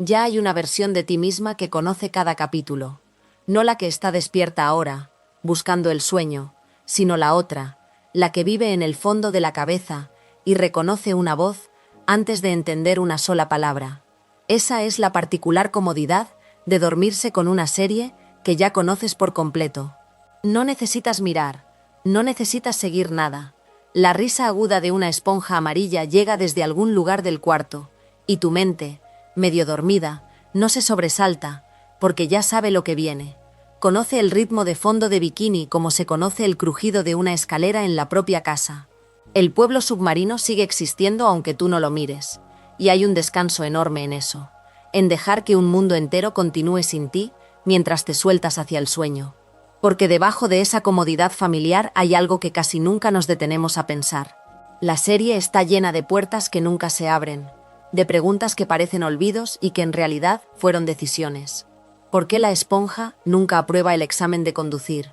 Ya hay una versión de ti misma que conoce cada capítulo. No la que está despierta ahora, buscando el sueño, sino la otra, la que vive en el fondo de la cabeza y reconoce una voz antes de entender una sola palabra. Esa es la particular comodidad de dormirse con una serie que ya conoces por completo. No necesitas mirar, no necesitas seguir nada. La risa aguda de una esponja amarilla llega desde algún lugar del cuarto, y tu mente, medio dormida, no se sobresalta, porque ya sabe lo que viene. Conoce el ritmo de fondo de bikini como se conoce el crujido de una escalera en la propia casa. El pueblo submarino sigue existiendo aunque tú no lo mires, y hay un descanso enorme en eso, en dejar que un mundo entero continúe sin ti mientras te sueltas hacia el sueño. Porque debajo de esa comodidad familiar hay algo que casi nunca nos detenemos a pensar. La serie está llena de puertas que nunca se abren, de preguntas que parecen olvidos y que en realidad fueron decisiones. ¿Por qué la esponja nunca aprueba el examen de conducir?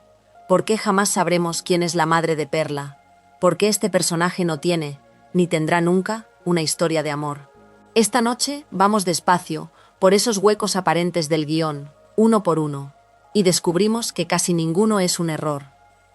¿Por qué jamás sabremos quién es la madre de Perla? ¿Por qué este personaje no tiene, ni tendrá nunca, una historia de amor? Esta noche vamos despacio, por esos huecos aparentes del guión, uno por uno, y descubrimos que casi ninguno es un error.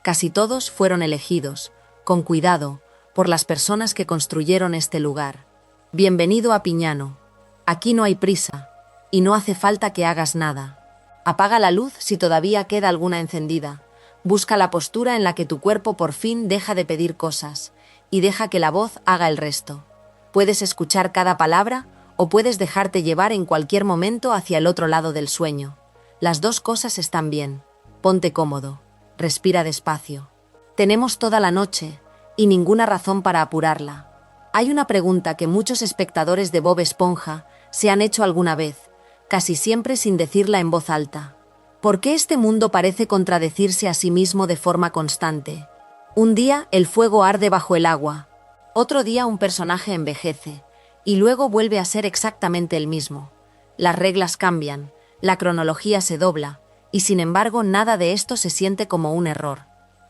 Casi todos fueron elegidos, con cuidado, por las personas que construyeron este lugar. Bienvenido a Piñano. Aquí no hay prisa, y no hace falta que hagas nada. Apaga la luz si todavía queda alguna encendida. Busca la postura en la que tu cuerpo por fin deja de pedir cosas, y deja que la voz haga el resto. Puedes escuchar cada palabra, o puedes dejarte llevar en cualquier momento hacia el otro lado del sueño. Las dos cosas están bien. Ponte cómodo. Respira despacio. Tenemos toda la noche, y ninguna razón para apurarla. Hay una pregunta que muchos espectadores de Bob Esponja se han hecho alguna vez, casi siempre sin decirla en voz alta. ¿Por qué este mundo parece contradecirse a sí mismo de forma constante? Un día el fuego arde bajo el agua, otro día un personaje envejece, y luego vuelve a ser exactamente el mismo. Las reglas cambian, la cronología se dobla, y sin embargo nada de esto se siente como un error.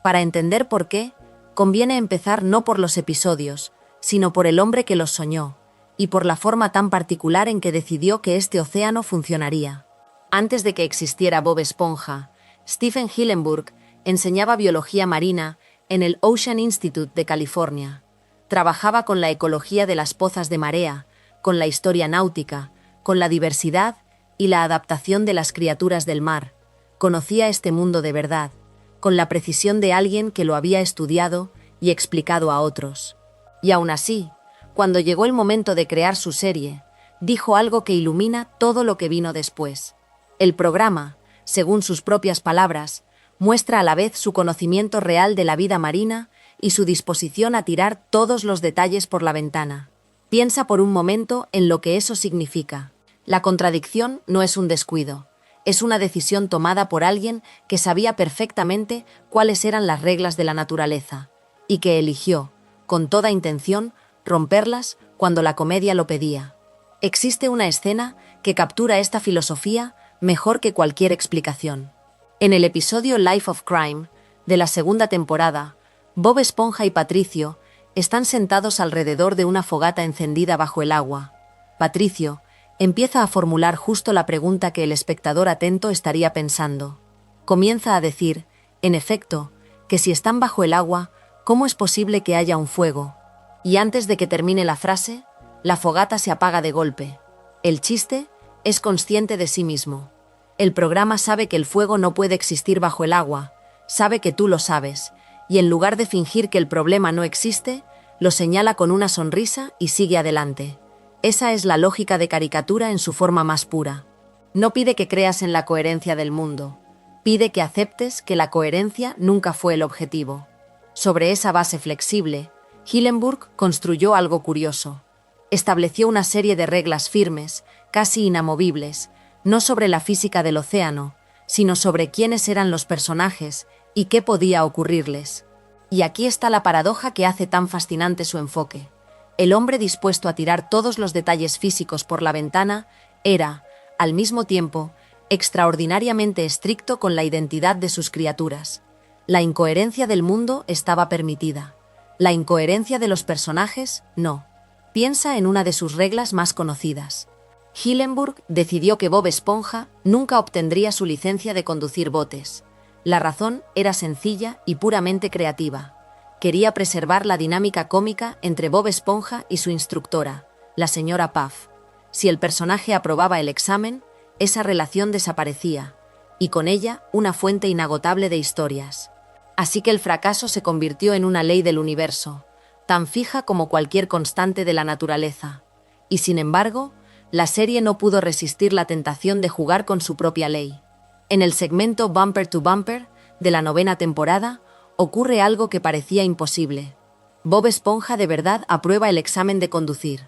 Para entender por qué, conviene empezar no por los episodios, sino por el hombre que los soñó, y por la forma tan particular en que decidió que este océano funcionaría. Antes de que existiera Bob Esponja, Stephen Hillenburg enseñaba biología marina en el Ocean Institute de California. Trabajaba con la ecología de las pozas de marea, con la historia náutica, con la diversidad y la adaptación de las criaturas del mar. Conocía este mundo de verdad, con la precisión de alguien que lo había estudiado y explicado a otros. Y aún así, cuando llegó el momento de crear su serie, dijo algo que ilumina todo lo que vino después. El programa, según sus propias palabras, muestra a la vez su conocimiento real de la vida marina y su disposición a tirar todos los detalles por la ventana. Piensa por un momento en lo que eso significa. La contradicción no es un descuido, es una decisión tomada por alguien que sabía perfectamente cuáles eran las reglas de la naturaleza, y que eligió, con toda intención, romperlas cuando la comedia lo pedía. Existe una escena que captura esta filosofía mejor que cualquier explicación. En el episodio Life of Crime, de la segunda temporada, Bob Esponja y Patricio están sentados alrededor de una fogata encendida bajo el agua. Patricio empieza a formular justo la pregunta que el espectador atento estaría pensando. Comienza a decir, en efecto, que si están bajo el agua, ¿cómo es posible que haya un fuego? Y antes de que termine la frase, la fogata se apaga de golpe. El chiste es consciente de sí mismo. El programa sabe que el fuego no puede existir bajo el agua, sabe que tú lo sabes, y en lugar de fingir que el problema no existe, lo señala con una sonrisa y sigue adelante. Esa es la lógica de caricatura en su forma más pura. No pide que creas en la coherencia del mundo, pide que aceptes que la coherencia nunca fue el objetivo. Sobre esa base flexible, Hillenburg construyó algo curioso. Estableció una serie de reglas firmes, casi inamovibles, no sobre la física del océano, sino sobre quiénes eran los personajes y qué podía ocurrirles. Y aquí está la paradoja que hace tan fascinante su enfoque. El hombre dispuesto a tirar todos los detalles físicos por la ventana era, al mismo tiempo, extraordinariamente estricto con la identidad de sus criaturas. La incoherencia del mundo estaba permitida. La incoherencia de los personajes, no. Piensa en una de sus reglas más conocidas. Hillenburg decidió que Bob Esponja nunca obtendría su licencia de conducir botes. La razón era sencilla y puramente creativa. Quería preservar la dinámica cómica entre Bob Esponja y su instructora, la señora Puff. Si el personaje aprobaba el examen, esa relación desaparecía, y con ella una fuente inagotable de historias. Así que el fracaso se convirtió en una ley del universo, tan fija como cualquier constante de la naturaleza. Y sin embargo, la serie no pudo resistir la tentación de jugar con su propia ley. En el segmento Bumper to Bumper de la 9ª temporada, ocurre algo que parecía imposible. Bob Esponja de verdad aprueba el examen de conducir.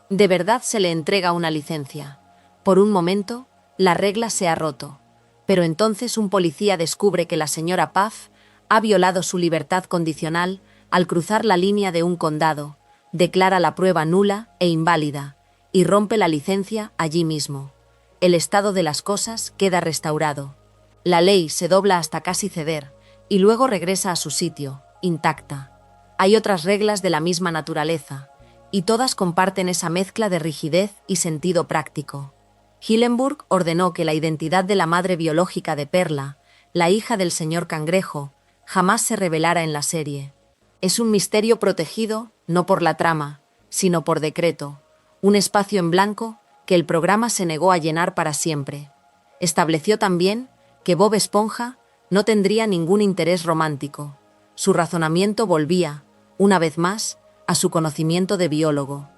De verdad se le entrega una licencia. Por un momento, la regla se ha roto. Pero entonces un policía descubre que la señora Puff ha violado su libertad condicional al cruzar la línea de un condado, declara la prueba nula e inválida, y rompe la licencia allí mismo. El estado de las cosas queda restaurado. La ley se dobla hasta casi ceder, y luego regresa a su sitio, intacta. Hay otras reglas de la misma naturaleza, y todas comparten esa mezcla de rigidez y sentido práctico. Hillenburg ordenó que la identidad de la madre biológica de Perla, la hija del señor Cangrejo, jamás se revelara en la serie. Es un misterio protegido, no por la trama, sino por decreto, un espacio en blanco que el programa se negó a llenar para siempre. Estableció también que Bob Esponja no tendría ningún interés romántico. Su razonamiento volvía, una vez más, a su conocimiento de biólogo.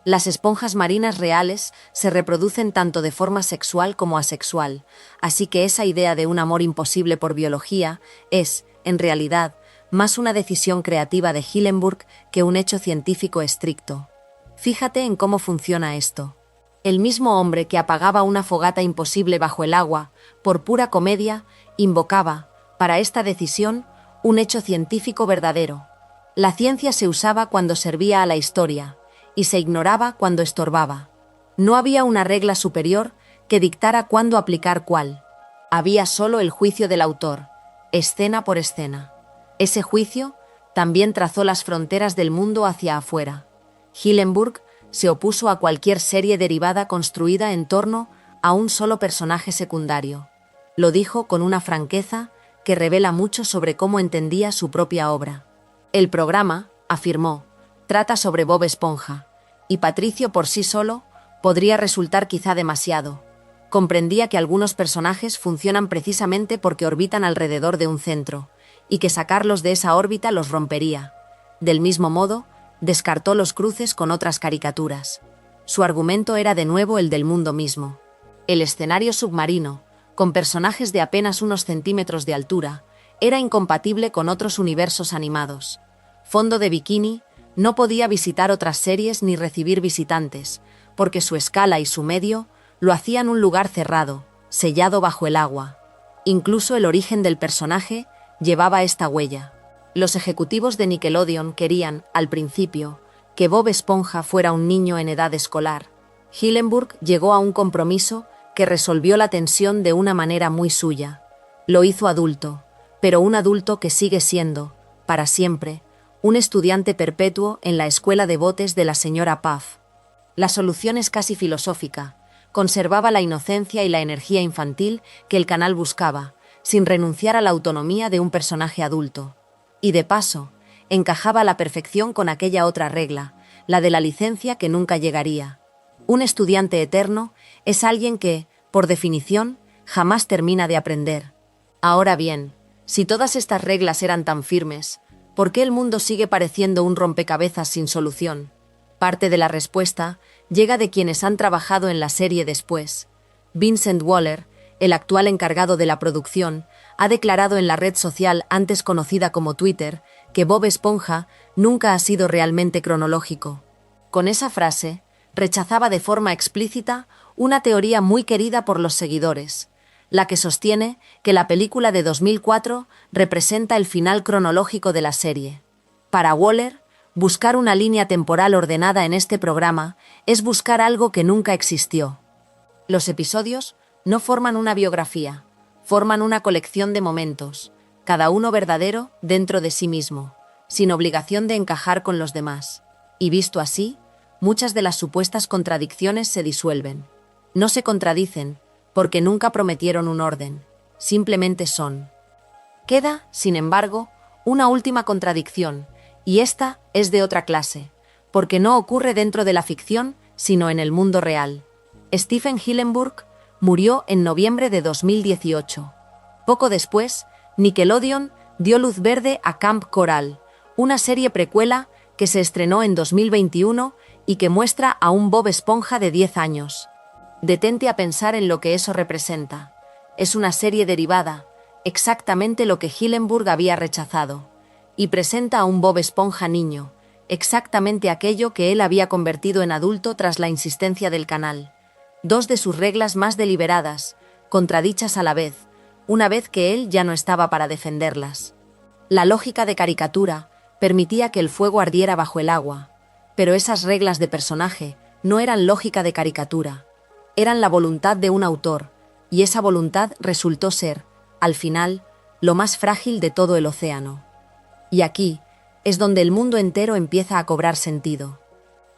Las esponjas marinas reales se reproducen tanto de forma sexual como asexual, así que esa idea de un amor imposible por biología es, en realidad, más una decisión creativa de Hillenburg que un hecho científico estricto. Fíjate en cómo funciona esto. El mismo hombre que apagaba una fogata imposible bajo el agua, por pura comedia, invocaba, para esta decisión, un hecho científico verdadero. La ciencia se usaba cuando servía a la historia, y se ignoraba cuando estorbaba. No había una regla superior que dictara cuándo aplicar cuál. Había solo el juicio del autor, escena por escena. Ese juicio también trazó las fronteras del mundo hacia afuera. Hillenburg se opuso a cualquier serie derivada construida en torno a un solo personaje secundario. Lo dijo con una franqueza que revela mucho sobre cómo entendía su propia obra. El programa, afirmó, trata sobre Bob Esponja, y Patricio por sí solo podría resultar quizá demasiado. Comprendía que algunos personajes funcionan precisamente porque orbitan alrededor de un centro, y que sacarlos de esa órbita los rompería. Del mismo modo, descartó los cruces con otras caricaturas. Su argumento era de nuevo el del mundo mismo. El escenario submarino, con personajes de apenas unos centímetros de altura, era incompatible con otros universos animados. Fondo de Bikini no podía visitar otras series ni recibir visitantes, porque su escala y su medio lo hacían un lugar cerrado, sellado bajo el agua. Incluso el origen del personaje llevaba esta huella. Los ejecutivos de Nickelodeon querían, al principio, que Bob Esponja fuera un niño en edad escolar. Hillenburg llegó a un compromiso que resolvió la tensión de una manera muy suya. Lo hizo adulto, pero un adulto que sigue siendo, para siempre, un estudiante perpetuo en la escuela de botes de la señora Puff. La solución es casi filosófica. Conservaba la inocencia y la energía infantil que el canal buscaba, sin renunciar a la autonomía de un personaje adulto. Y de paso, encajaba a la perfección con aquella otra regla, la de la licencia que nunca llegaría. Un estudiante eterno es alguien que, por definición, jamás termina de aprender. Ahora bien, si todas estas reglas eran tan firmes, ¿por qué el mundo sigue pareciendo un rompecabezas sin solución? Parte de la respuesta llega de quienes han trabajado en la serie después. Vincent Waller, el actual encargado de la producción, ha declarado en la red social antes conocida como Twitter que Bob Esponja nunca ha sido realmente cronológico. Con esa frase, rechazaba de forma explícita una teoría muy querida por los seguidores, la que sostiene que la película de 2004 representa el final cronológico de la serie. Para Waller, buscar una línea temporal ordenada en este programa es buscar algo que nunca existió. Los episodios no forman una biografía, forman una colección de momentos, cada uno verdadero dentro de sí mismo, sin obligación de encajar con los demás. Y visto así, muchas de las supuestas contradicciones se disuelven. No se contradicen, porque nunca prometieron un orden, simplemente son. Queda, sin embargo, una última contradicción, y esta es de otra clase, porque no ocurre dentro de la ficción, sino en el mundo real. Stephen Hillenburg murió en noviembre de 2018. Poco después, Nickelodeon dio luz verde a Camp Coral, una serie precuela que se estrenó en 2021 y que muestra a un Bob Esponja de 10 años. Detente a pensar en lo que eso representa. Es una serie derivada, exactamente lo que Hillenburg había rechazado, y presenta a un Bob Esponja niño, exactamente aquello que él había convertido en adulto tras la insistencia del canal. Dos de sus reglas más deliberadas, contradichas a la vez, una vez que él ya no estaba para defenderlas. La lógica de caricatura permitía que el fuego ardiera bajo el agua, pero esas reglas de personaje no eran lógica de caricatura, eran la voluntad de un autor, y esa voluntad resultó ser, al final, lo más frágil de todo el océano. Y aquí es donde el mundo entero empieza a cobrar sentido.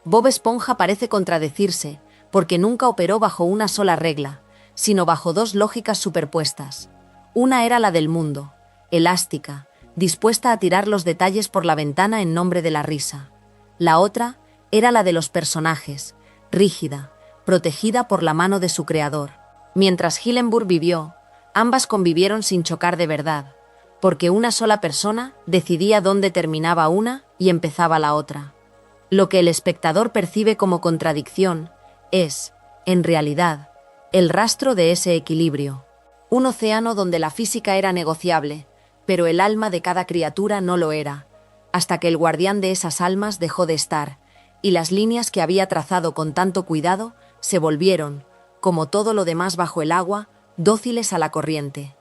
Bob Esponja parece contradecirse, porque nunca operó bajo una sola regla, sino bajo dos lógicas superpuestas. Una era la del mundo, elástica, dispuesta a tirar los detalles por la ventana en nombre de la risa. La otra era la de los personajes, rígida, protegida por la mano de su creador. Mientras Hillenburg vivió, ambas convivieron sin chocar de verdad, porque una sola persona decidía dónde terminaba una y empezaba la otra. Lo que el espectador percibe como contradicción es, en realidad, el rastro de ese equilibrio. Un océano donde la física era negociable, pero el alma de cada criatura no lo era, hasta que el guardián de esas almas dejó de estar, y las líneas que había trazado con tanto cuidado se volvieron, como todo lo demás bajo el agua, dóciles a la corriente.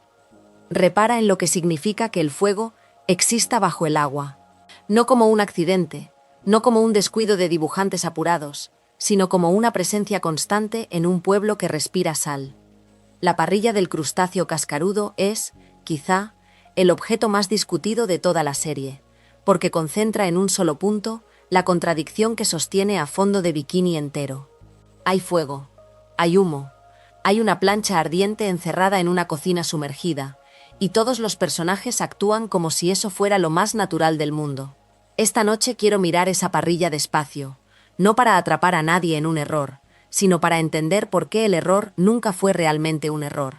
Repara en lo que significa que el fuego exista bajo el agua, no como un accidente, no como un descuido de dibujantes apurados, sino como una presencia constante en un pueblo que respira sal. La parrilla del crustáceo cascarudo es, quizá, el objeto más discutido de toda la serie, porque concentra en un solo punto la contradicción que sostiene a fondo de bikini entero. Hay fuego, hay humo, hay una plancha ardiente encerrada en una cocina sumergida, y todos los personajes actúan como si eso fuera lo más natural del mundo. Esta noche quiero mirar esa parrilla despacio, no para atrapar a nadie en un error, sino para entender por qué el error nunca fue realmente un error.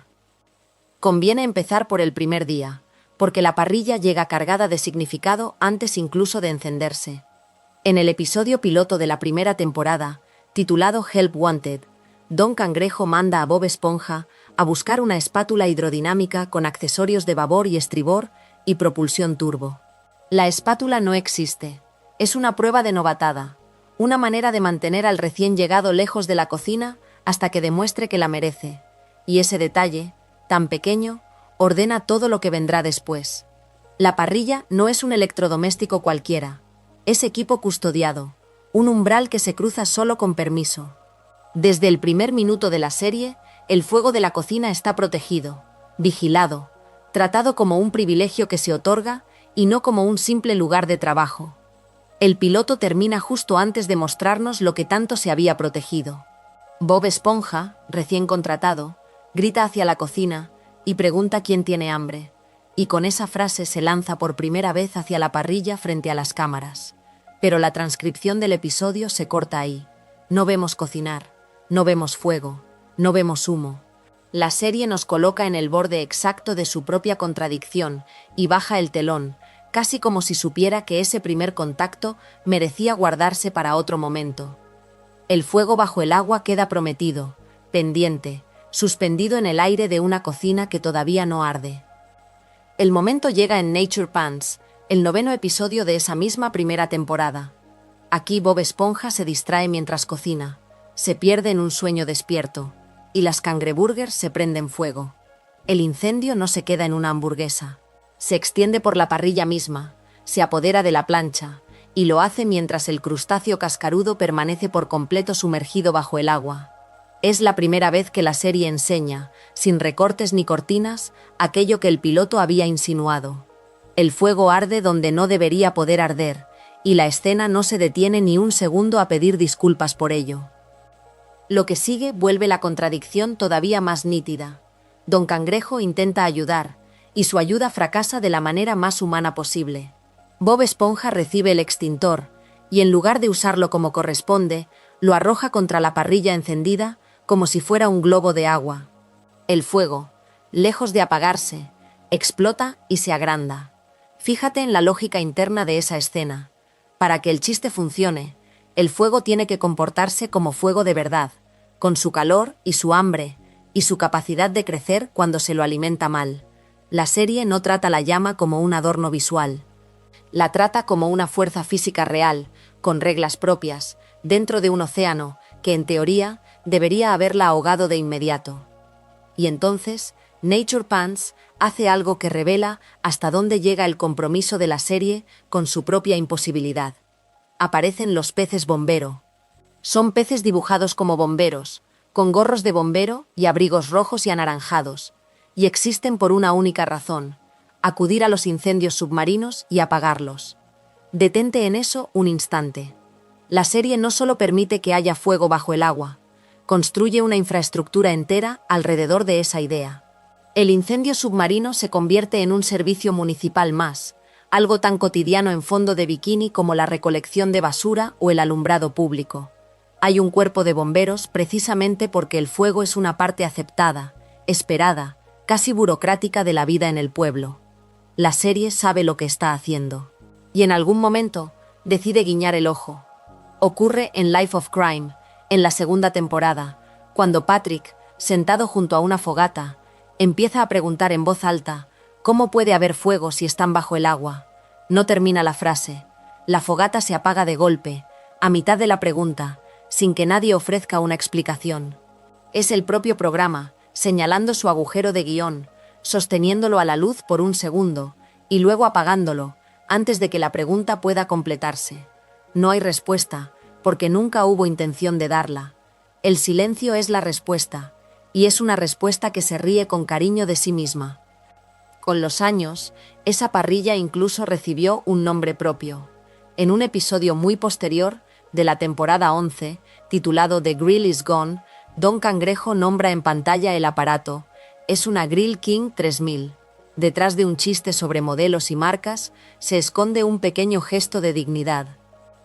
Conviene empezar por el primer día, porque la parrilla llega cargada de significado antes incluso de encenderse. En el episodio piloto de la primera temporada, titulado Help Wanted, Don Cangrejo manda a Bob Esponja a buscar una espátula hidrodinámica con accesorios de babor y estribor y propulsión turbo. La espátula no existe, es una prueba de novatada, una manera de mantener al recién llegado lejos de la cocina hasta que demuestre que la merece, y ese detalle, tan pequeño, ordena todo lo que vendrá después. La parrilla no es un electrodoméstico cualquiera, es equipo custodiado, un umbral que se cruza solo con permiso. Desde el primer minuto de la serie, el fuego de la cocina está protegido, vigilado, tratado como un privilegio que se otorga y no como un simple lugar de trabajo. El piloto termina justo antes de mostrarnos lo que tanto se había protegido. Bob Esponja, recién contratado, grita hacia la cocina y pregunta quién tiene hambre, y con esa frase se lanza por primera vez hacia la parrilla frente a las cámaras. Pero la transcripción del episodio se corta ahí. No vemos cocinar, no vemos fuego, no vemos humo. La serie nos coloca en el borde exacto de su propia contradicción y baja el telón, casi como si supiera que ese primer contacto merecía guardarse para otro momento. El fuego bajo el agua queda prometido, pendiente, suspendido en el aire de una cocina que todavía no arde. El momento llega en Nature Pants, el 9º episodio de esa misma primera temporada. Aquí Bob Esponja se distrae mientras cocina, se pierde en un sueño despierto, y las cangreburgers se prenden fuego. El incendio no se queda en una hamburguesa. Se extiende por la parrilla misma, se apodera de la plancha, y lo hace mientras el crustáceo cascarudo permanece por completo sumergido bajo el agua. Es la primera vez que la serie enseña, sin recortes ni cortinas, aquello que el piloto había insinuado. El fuego arde donde no debería poder arder, y la escena no se detiene ni un segundo a pedir disculpas por ello. Lo que sigue vuelve la contradicción todavía más nítida. Don Cangrejo intenta ayudar, y su ayuda fracasa de la manera más humana posible. Bob Esponja recibe el extintor, y en lugar de usarlo como corresponde, lo arroja contra la parrilla encendida como si fuera un globo de agua. El fuego, lejos de apagarse, explota y se agranda. Fíjate en la lógica interna de esa escena. Para que el chiste funcione, el fuego tiene que comportarse como fuego de verdad, con su calor y su hambre, y su capacidad de crecer cuando se lo alimenta mal. La serie no trata la llama como un adorno visual. La trata como una fuerza física real, con reglas propias, dentro de un océano que, en teoría, debería haberla ahogado de inmediato. Y entonces, Nature Pants hace algo que revela hasta dónde llega el compromiso de la serie con su propia imposibilidad. Aparecen los peces bombero. Son peces dibujados como bomberos, con gorros de bombero y abrigos rojos y anaranjados, y existen por una única razón: acudir a los incendios submarinos y apagarlos. Detente en eso un instante. La serie no solo permite que haya fuego bajo el agua, construye una infraestructura entera alrededor de esa idea. El incendio submarino se convierte en un servicio municipal más, algo tan cotidiano en Fondo de Bikini como la recolección de basura o el alumbrado público. Hay un cuerpo de bomberos precisamente porque el fuego es una parte aceptada, esperada, casi burocrática de la vida en el pueblo. La serie sabe lo que está haciendo. Y en algún momento decide guiñar el ojo. Ocurre en Life of Crime, en la segunda temporada, cuando Patrick, sentado junto a una fogata, empieza a preguntar en voz alta: ¿cómo puede haber fuego si están bajo el agua? No termina la frase. La fogata se apaga de golpe, a mitad de la pregunta, sin que nadie ofrezca una explicación. Es el propio programa, señalando su agujero de guión, sosteniéndolo a la luz por un segundo, y luego apagándolo, antes de que la pregunta pueda completarse. No hay respuesta, porque nunca hubo intención de darla. El silencio es la respuesta, y es una respuesta que se ríe con cariño de sí misma. Con los años, esa parrilla incluso recibió un nombre propio. En un episodio muy posterior, de la temporada 11, titulado The Grill is Gone, Don Cangrejo nombra en pantalla el aparato. Es una Grill King 3000. Detrás de un chiste sobre modelos y marcas, se esconde un pequeño gesto de dignidad.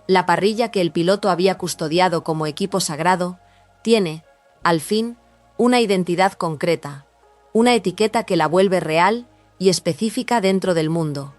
La parrilla que el piloto había custodiado como equipo sagrado, tiene, al fin, una identidad concreta, una etiqueta que la vuelve real y específica dentro del mundo.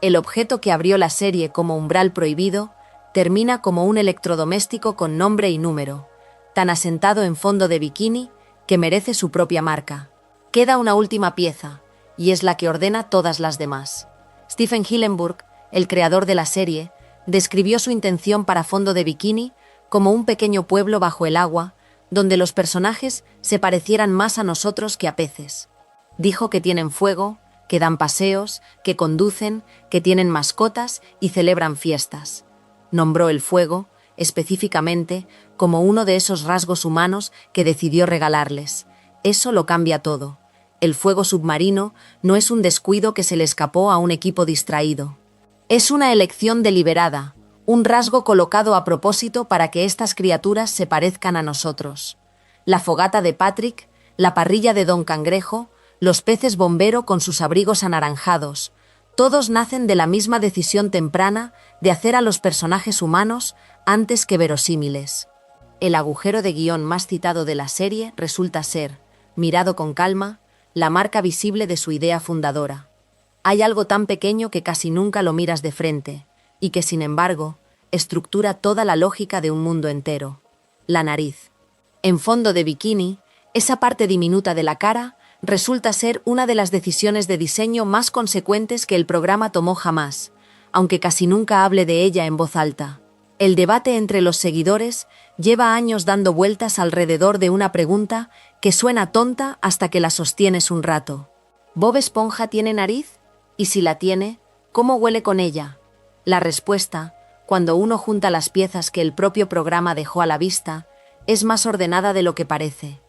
El objeto que abrió la serie como umbral prohibido termina como un electrodoméstico con nombre y número, tan asentado en Fondo de Bikini que merece su propia marca. Queda una última pieza, y es la que ordena todas las demás. Stephen Hillenburg, el creador de la serie, describió su intención para Fondo de Bikini como un pequeño pueblo bajo el agua, donde los personajes se parecieran más a nosotros que a peces. Dijo que tienen fuego, que dan paseos, que conducen, que tienen mascotas y celebran fiestas. Nombró el fuego, específicamente, como uno de esos rasgos humanos que decidió regalarles. Eso lo cambia todo. El fuego submarino no es un descuido que se le escapó a un equipo distraído. Es una elección deliberada, un rasgo colocado a propósito para que estas criaturas se parezcan a nosotros. La fogata de Patrick, la parrilla de Don Cangrejo, los peces bombero con sus abrigos anaranjados, todos nacen de la misma decisión temprana de hacer a los personajes humanos antes que verosímiles. El agujero de guión más citado de la serie resulta ser, mirado con calma, la marca visible de su idea fundadora. Hay algo tan pequeño que casi nunca lo miras de frente, y que, sin embargo, estructura toda la lógica de un mundo entero: la nariz. En Fondo de Bikini, esa parte diminuta de la cara resulta ser una de las decisiones de diseño más consecuentes que el programa tomó jamás, aunque casi nunca hable de ella en voz alta. El debate entre los seguidores lleva años dando vueltas alrededor de una pregunta que suena tonta hasta que la sostienes un rato. ¿Bob Esponja tiene nariz? Y si la tiene, ¿cómo huele con ella? La respuesta, cuando uno junta las piezas que el propio programa dejó a la vista, es más ordenada de lo que parece.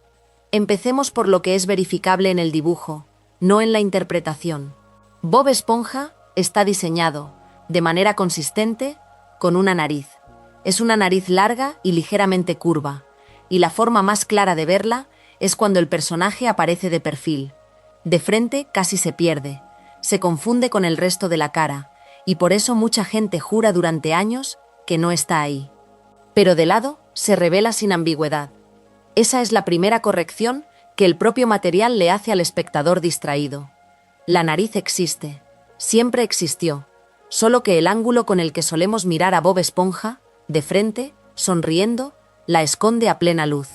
Empecemos por lo que es verificable en el dibujo, no en la interpretación. Bob Esponja está diseñado, de manera consistente, con una nariz. Es una nariz larga y ligeramente curva, y la forma más clara de verla es cuando el personaje aparece de perfil. De frente casi se pierde, se confunde con el resto de la cara, y por eso mucha gente jura durante años que no está ahí. Pero de lado se revela sin ambigüedad. Esa es la primera corrección que el propio material le hace al espectador distraído. La nariz existe, siempre existió, solo que el ángulo con el que solemos mirar a Bob Esponja, de frente, sonriendo, la esconde a plena luz.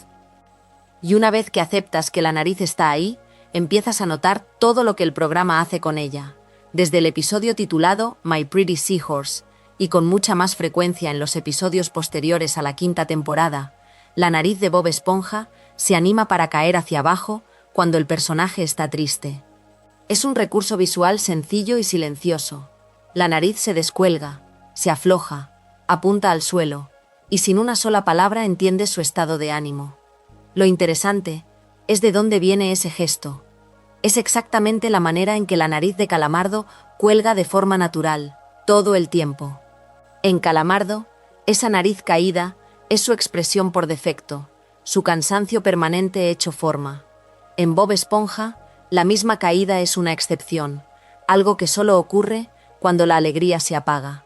Y una vez que aceptas que la nariz está ahí, empiezas a notar todo lo que el programa hace con ella, desde el episodio titulado My Pretty Seahorse, y con mucha más frecuencia en los episodios posteriores a la quinta temporada, la nariz de Bob Esponja se anima para caer hacia abajo cuando el personaje está triste. Es un recurso visual sencillo y silencioso. La nariz se descuelga, se afloja, apunta al suelo, y sin una sola palabra entiendes su estado de ánimo. Lo interesante es de dónde viene ese gesto. Es exactamente la manera en que la nariz de Calamardo cuelga de forma natural, todo el tiempo. En Calamardo, esa nariz caída es su expresión por defecto, su cansancio permanente hecho forma. En Bob Esponja, la misma caída es una excepción, algo que solo ocurre cuando la alegría se apaga.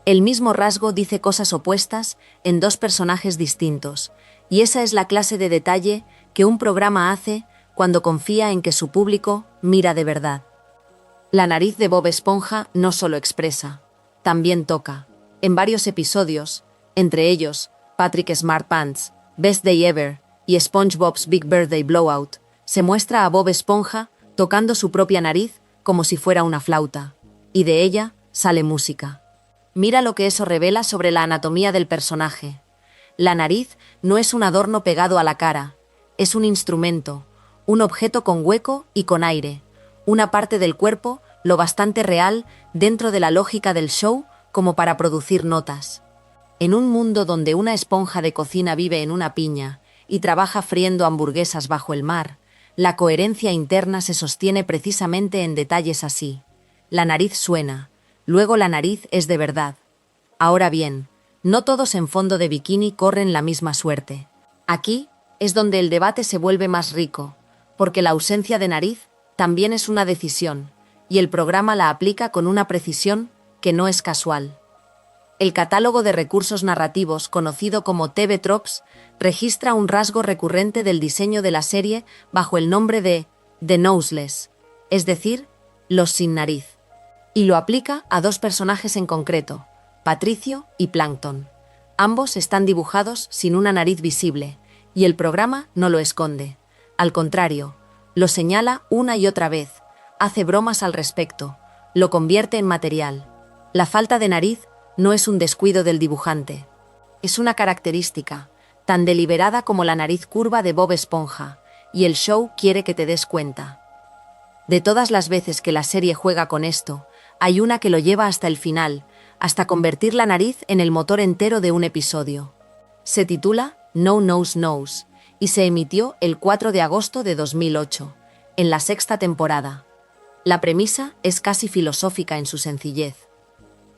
El mismo rasgo dice cosas opuestas en dos personajes distintos, y esa es la clase de detalle que un programa hace cuando confía en que su público mira de verdad. La nariz de Bob Esponja no solo expresa, también toca. En varios episodios, entre ellos Patrick Smart Pants, Best Day Ever y SpongeBob's Big Birthday Blowout, se muestra a Bob Esponja tocando su propia nariz como si fuera una flauta, y de ella sale música. Mira lo que eso revela sobre la anatomía del personaje. La nariz no es un adorno pegado a la cara, es un instrumento, un objeto con hueco y con aire, una parte del cuerpo lo bastante real dentro de la lógica del show como para producir notas. En un mundo donde una esponja de cocina vive en una piña y trabaja friendo hamburguesas bajo el mar, la coherencia interna se sostiene precisamente en detalles así. La nariz suena, luego la nariz es de verdad. Ahora bien, no todos en fondo de bikini corren la misma suerte. Aquí es donde el debate se vuelve más rico, porque la ausencia de nariz también es una decisión, y el programa la aplica con una precisión que no es casual. El catálogo de recursos narrativos, conocido como TV Tropes, registra un rasgo recurrente del diseño de la serie bajo el nombre de The Noseless, es decir, los sin nariz, y lo aplica a dos personajes en concreto, Patricio y Plankton. Ambos están dibujados sin una nariz visible, y el programa no lo esconde. Al contrario, lo señala una y otra vez, hace bromas al respecto, lo convierte en material. La falta de nariz no es un descuido del dibujante. Es una característica, tan deliberada como la nariz curva de Bob Esponja, y el show quiere que te des cuenta. De todas las veces que la serie juega con esto, hay una que lo lleva hasta el final, hasta convertir la nariz en el motor entero de un episodio. Se titula No Nose Knows, y se emitió el 4 de agosto de 2008, en la sexta temporada. La premisa es casi filosófica en su sencillez.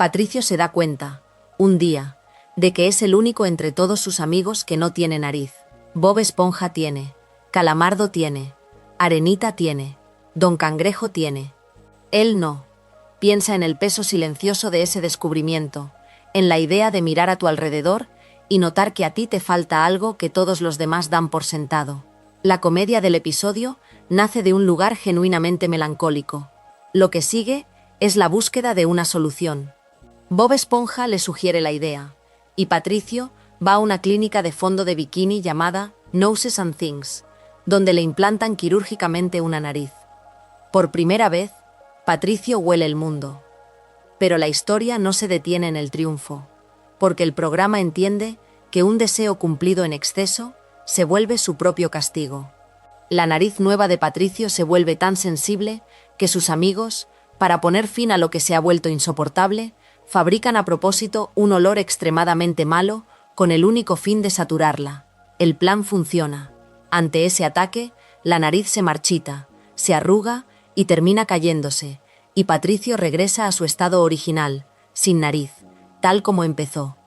Patricio se da cuenta, un día, de que es el único entre todos sus amigos que no tiene nariz. Bob Esponja tiene, Calamardo tiene, Arenita tiene, Don Cangrejo tiene. Él no. Piensa en el peso silencioso de ese descubrimiento, en la idea de mirar a tu alrededor y notar que a ti te falta algo que todos los demás dan por sentado. La comedia del episodio nace de un lugar genuinamente melancólico. Lo que sigue es la búsqueda de una solución. Bob Esponja le sugiere la idea, y Patricio va a una clínica de fondo de bikini llamada Noses and Things, donde le implantan quirúrgicamente una nariz. Por primera vez, Patricio huele el mundo. Pero la historia no se detiene en el triunfo, porque el programa entiende que un deseo cumplido en exceso se vuelve su propio castigo. La nariz nueva de Patricio se vuelve tan sensible que sus amigos, para poner fin a lo que se ha vuelto insoportable, fabrican a propósito un olor extremadamente malo con el único fin de saturarla. El plan funciona. Ante ese ataque, la nariz se marchita, se arruga y termina cayéndose, y Patricio regresa a su estado original, sin nariz, tal como empezó.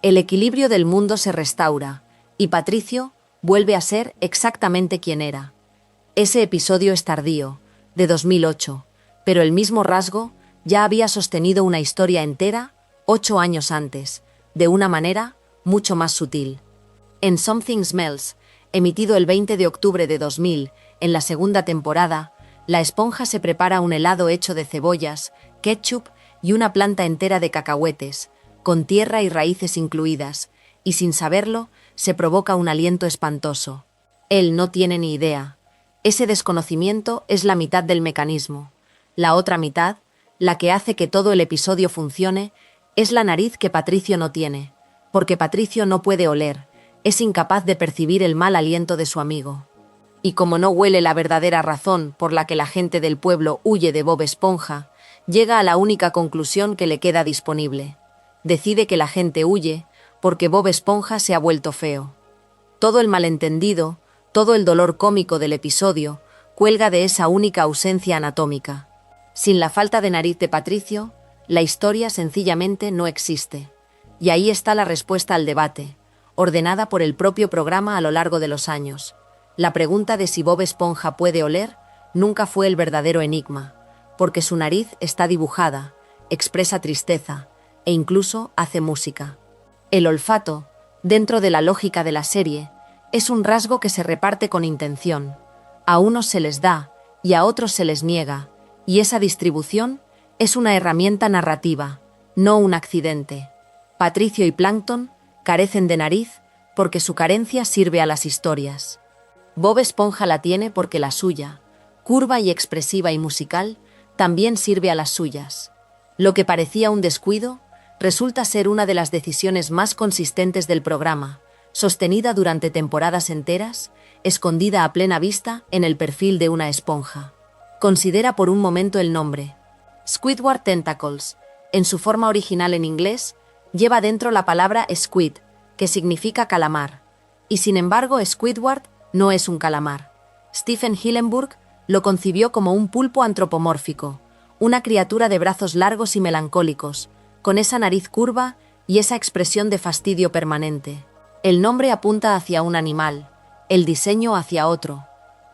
El equilibrio del mundo se restaura, y Patricio vuelve a ser exactamente quien era. Ese episodio es tardío, de 2008, pero el mismo rasgo ya había sostenido una historia entera 8 años antes, de una manera mucho más sutil. En Something Smells, emitido el 20 de octubre de 2000, en la segunda temporada, la esponja se prepara un helado hecho de cebollas, ketchup y una planta entera de cacahuetes, con tierra y raíces incluidas, y sin saberlo, se provoca un aliento espantoso. Él no tiene ni idea. Ese desconocimiento es la mitad del mecanismo. La otra mitad, la que hace que todo el episodio funcione, es la nariz que Patricio no tiene, porque Patricio no puede oler, es incapaz de percibir el mal aliento de su amigo. Y como no huele la verdadera razón por la que la gente del pueblo huye de Bob Esponja, llega a la única conclusión que le queda disponible. Decide que la gente huye porque Bob Esponja se ha vuelto feo. Todo el malentendido, todo el dolor cómico del episodio, cuelga de esa única ausencia anatómica. Sin la falta de nariz de Patricio, la historia sencillamente no existe. Y ahí está la respuesta al debate, ordenada por el propio programa a lo largo de los años. La pregunta de si Bob Esponja puede oler nunca fue el verdadero enigma, porque su nariz está dibujada, expresa tristeza e incluso hace música. El olfato, dentro de la lógica de la serie, es un rasgo que se reparte con intención. A unos se les da y a otros se les niega, y esa distribución es una herramienta narrativa, no un accidente. Patricio y Plankton carecen de nariz porque su carencia sirve a las historias. Bob Esponja la tiene porque la suya, curva y expresiva y musical, también sirve a las suyas. Lo que parecía un descuido resulta ser una de las decisiones más consistentes del programa, sostenida durante temporadas enteras, escondida a plena vista en el perfil de una esponja. Considera por un momento el nombre. Squidward Tentacles, en su forma original en inglés, lleva dentro la palabra squid, que significa calamar. Y sin embargo, Squidward no es un calamar. Stephen Hillenburg lo concibió como un pulpo antropomórfico, una criatura de brazos largos y melancólicos, con esa nariz curva y esa expresión de fastidio permanente. El nombre apunta hacia un animal, el diseño hacia otro.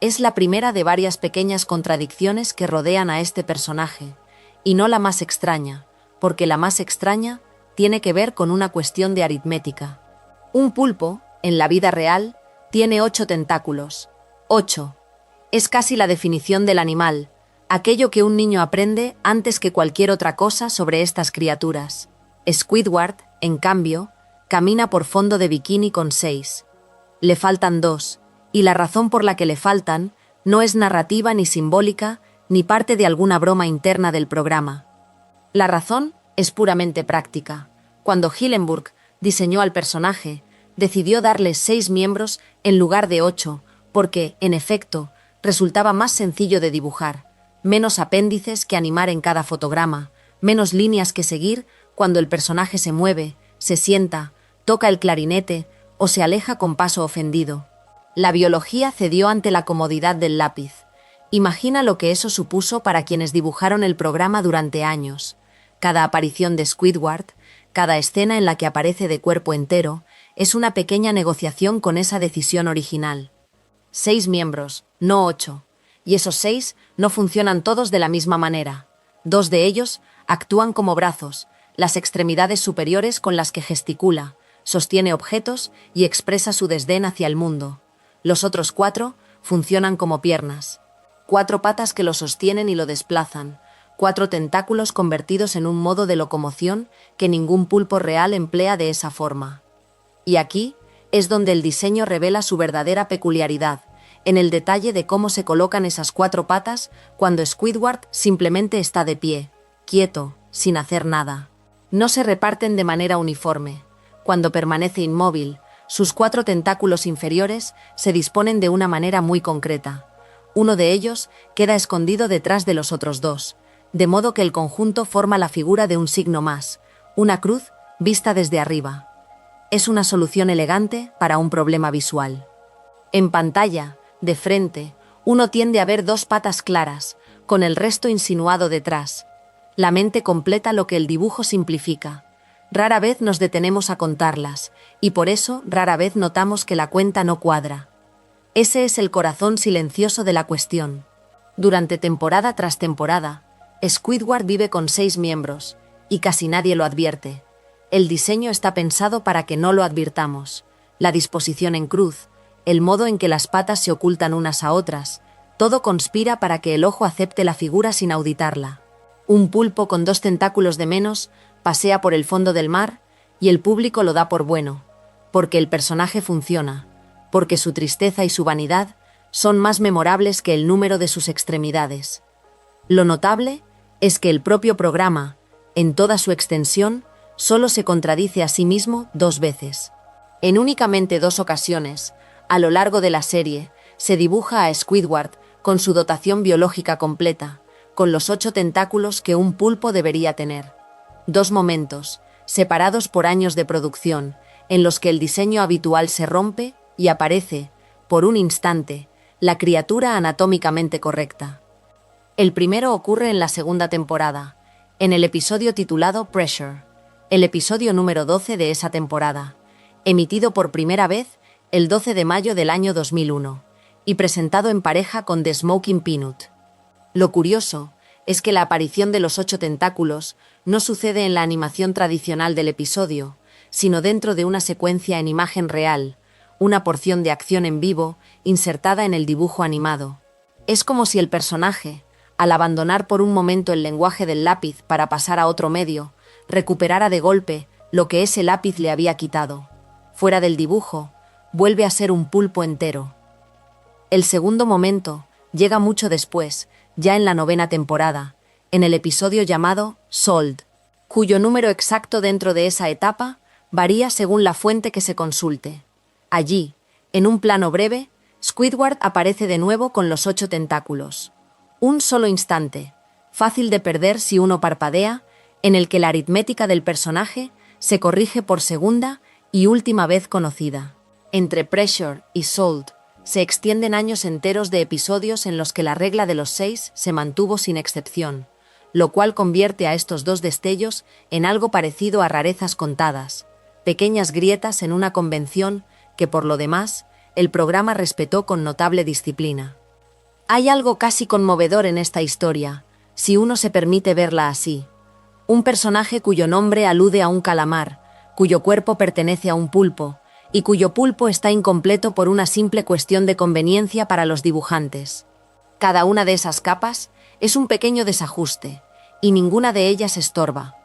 Es la primera de varias pequeñas contradicciones que rodean a este personaje, y no la más extraña, porque la más extraña tiene que ver con una cuestión de aritmética. Un pulpo, en la vida real, tiene 8 tentáculos. 8. Es casi la definición del animal, aquello que un niño aprende antes que cualquier otra cosa sobre estas criaturas. Squidward, en cambio, camina por fondo de bikini con 6. Le faltan 2, y la razón por la que le faltan no es narrativa ni simbólica, ni parte de alguna broma interna del programa. La razón es puramente práctica. Cuando Hillenburg diseñó al personaje, decidió darle 6 miembros en lugar de 8, porque, en efecto, resultaba más sencillo de dibujar, menos apéndices que animar en cada fotograma, menos líneas que seguir cuando el personaje se mueve, se sienta, toca el clarinete o se aleja con paso ofendido. La biología cedió ante la comodidad del lápiz. Imagina lo que eso supuso para quienes dibujaron el programa durante años. Cada aparición de Squidward, cada escena en la que aparece de cuerpo entero, es una pequeña negociación con esa decisión original. 6 miembros, no 8. Y esos 6 no funcionan todos de la misma manera. 2 de ellos actúan como brazos, las extremidades superiores con las que gesticula, sostiene objetos y expresa su desdén hacia el mundo. Los otros 4 funcionan como piernas. 4 patas que lo sostienen y lo desplazan, 4 tentáculos convertidos en un modo de locomoción que ningún pulpo real emplea de esa forma. Y aquí es donde el diseño revela su verdadera peculiaridad, en el detalle de cómo se colocan esas 4 patas cuando Squidward simplemente está de pie, quieto, sin hacer nada. No se reparten de manera uniforme. Cuando permanece inmóvil, sus 4 tentáculos inferiores se disponen de una manera muy concreta. Uno de ellos queda escondido detrás de los otros 2, de modo que el conjunto forma la figura de un signo más, una cruz vista desde arriba. Es una solución elegante para un problema visual. En pantalla, de frente, uno tiende a ver 2 patas claras, con el resto insinuado detrás. La mente completa lo que el dibujo simplifica. Rara vez nos detenemos a contarlas, y por eso rara vez notamos que la cuenta no cuadra. Ese es el corazón silencioso de la cuestión. Durante temporada tras temporada, Squidward vive con 6 miembros, y casi nadie lo advierte. El diseño está pensado para que no lo advirtamos. La disposición en cruz, el modo en que las patas se ocultan unas a otras, todo conspira para que el ojo acepte la figura sin auditarla. Un pulpo con 2 tentáculos de menos pasea por el fondo del mar y el público lo da por bueno, porque el personaje funciona, porque su tristeza y su vanidad son más memorables que el número de sus extremidades. Lo notable es que el propio programa, en toda su extensión, solo se contradice a sí mismo 2 veces. En únicamente 2 ocasiones, a lo largo de la serie, se dibuja a Squidward con su dotación biológica completa, con los 8 tentáculos que un pulpo debería tener. 2 momentos, separados por años de producción, en los que el diseño habitual se rompe y aparece, por un instante, la criatura anatómicamente correcta. El primero ocurre en la segunda temporada, en el episodio titulado Pressure, el episodio número 12 de esa temporada, emitido por primera vez el 12 de mayo del año 2001, y presentado en pareja con The Smoking Peanut. Lo curioso es que la aparición de los 8 tentáculos no sucede en la animación tradicional del episodio, sino dentro de una secuencia en imagen real, una porción de acción en vivo insertada en el dibujo animado. Es como si el personaje, al abandonar por un momento el lenguaje del lápiz para pasar a otro medio, recuperara de golpe lo que ese lápiz le había quitado. Fuera del dibujo, vuelve a ser un pulpo entero. El segundo momento llega mucho después, ya en la 9ª temporada, en el episodio llamado Sold, cuyo número exacto dentro de esa etapa varía según la fuente que se consulte. Allí, en un plano breve, Squidward aparece de nuevo con los 8 tentáculos. Un solo instante, fácil de perder si uno parpadea, en el que la aritmética del personaje se corrige por segunda y última vez conocida. Entre Pressure y Sold se extienden años enteros de episodios en los que la regla de los 6 se mantuvo sin excepción, lo cual convierte a estos 2 destellos en algo parecido a rarezas contadas, pequeñas grietas en una convención que, por lo demás, el programa respetó con notable disciplina. Hay algo casi conmovedor en esta historia, si uno se permite verla así. Un personaje cuyo nombre alude a un calamar, cuyo cuerpo pertenece a un pulpo, y cuyo pulpo está incompleto por una simple cuestión de conveniencia para los dibujantes. Cada una de esas capas es un pequeño desajuste, y ninguna de ellas estorba.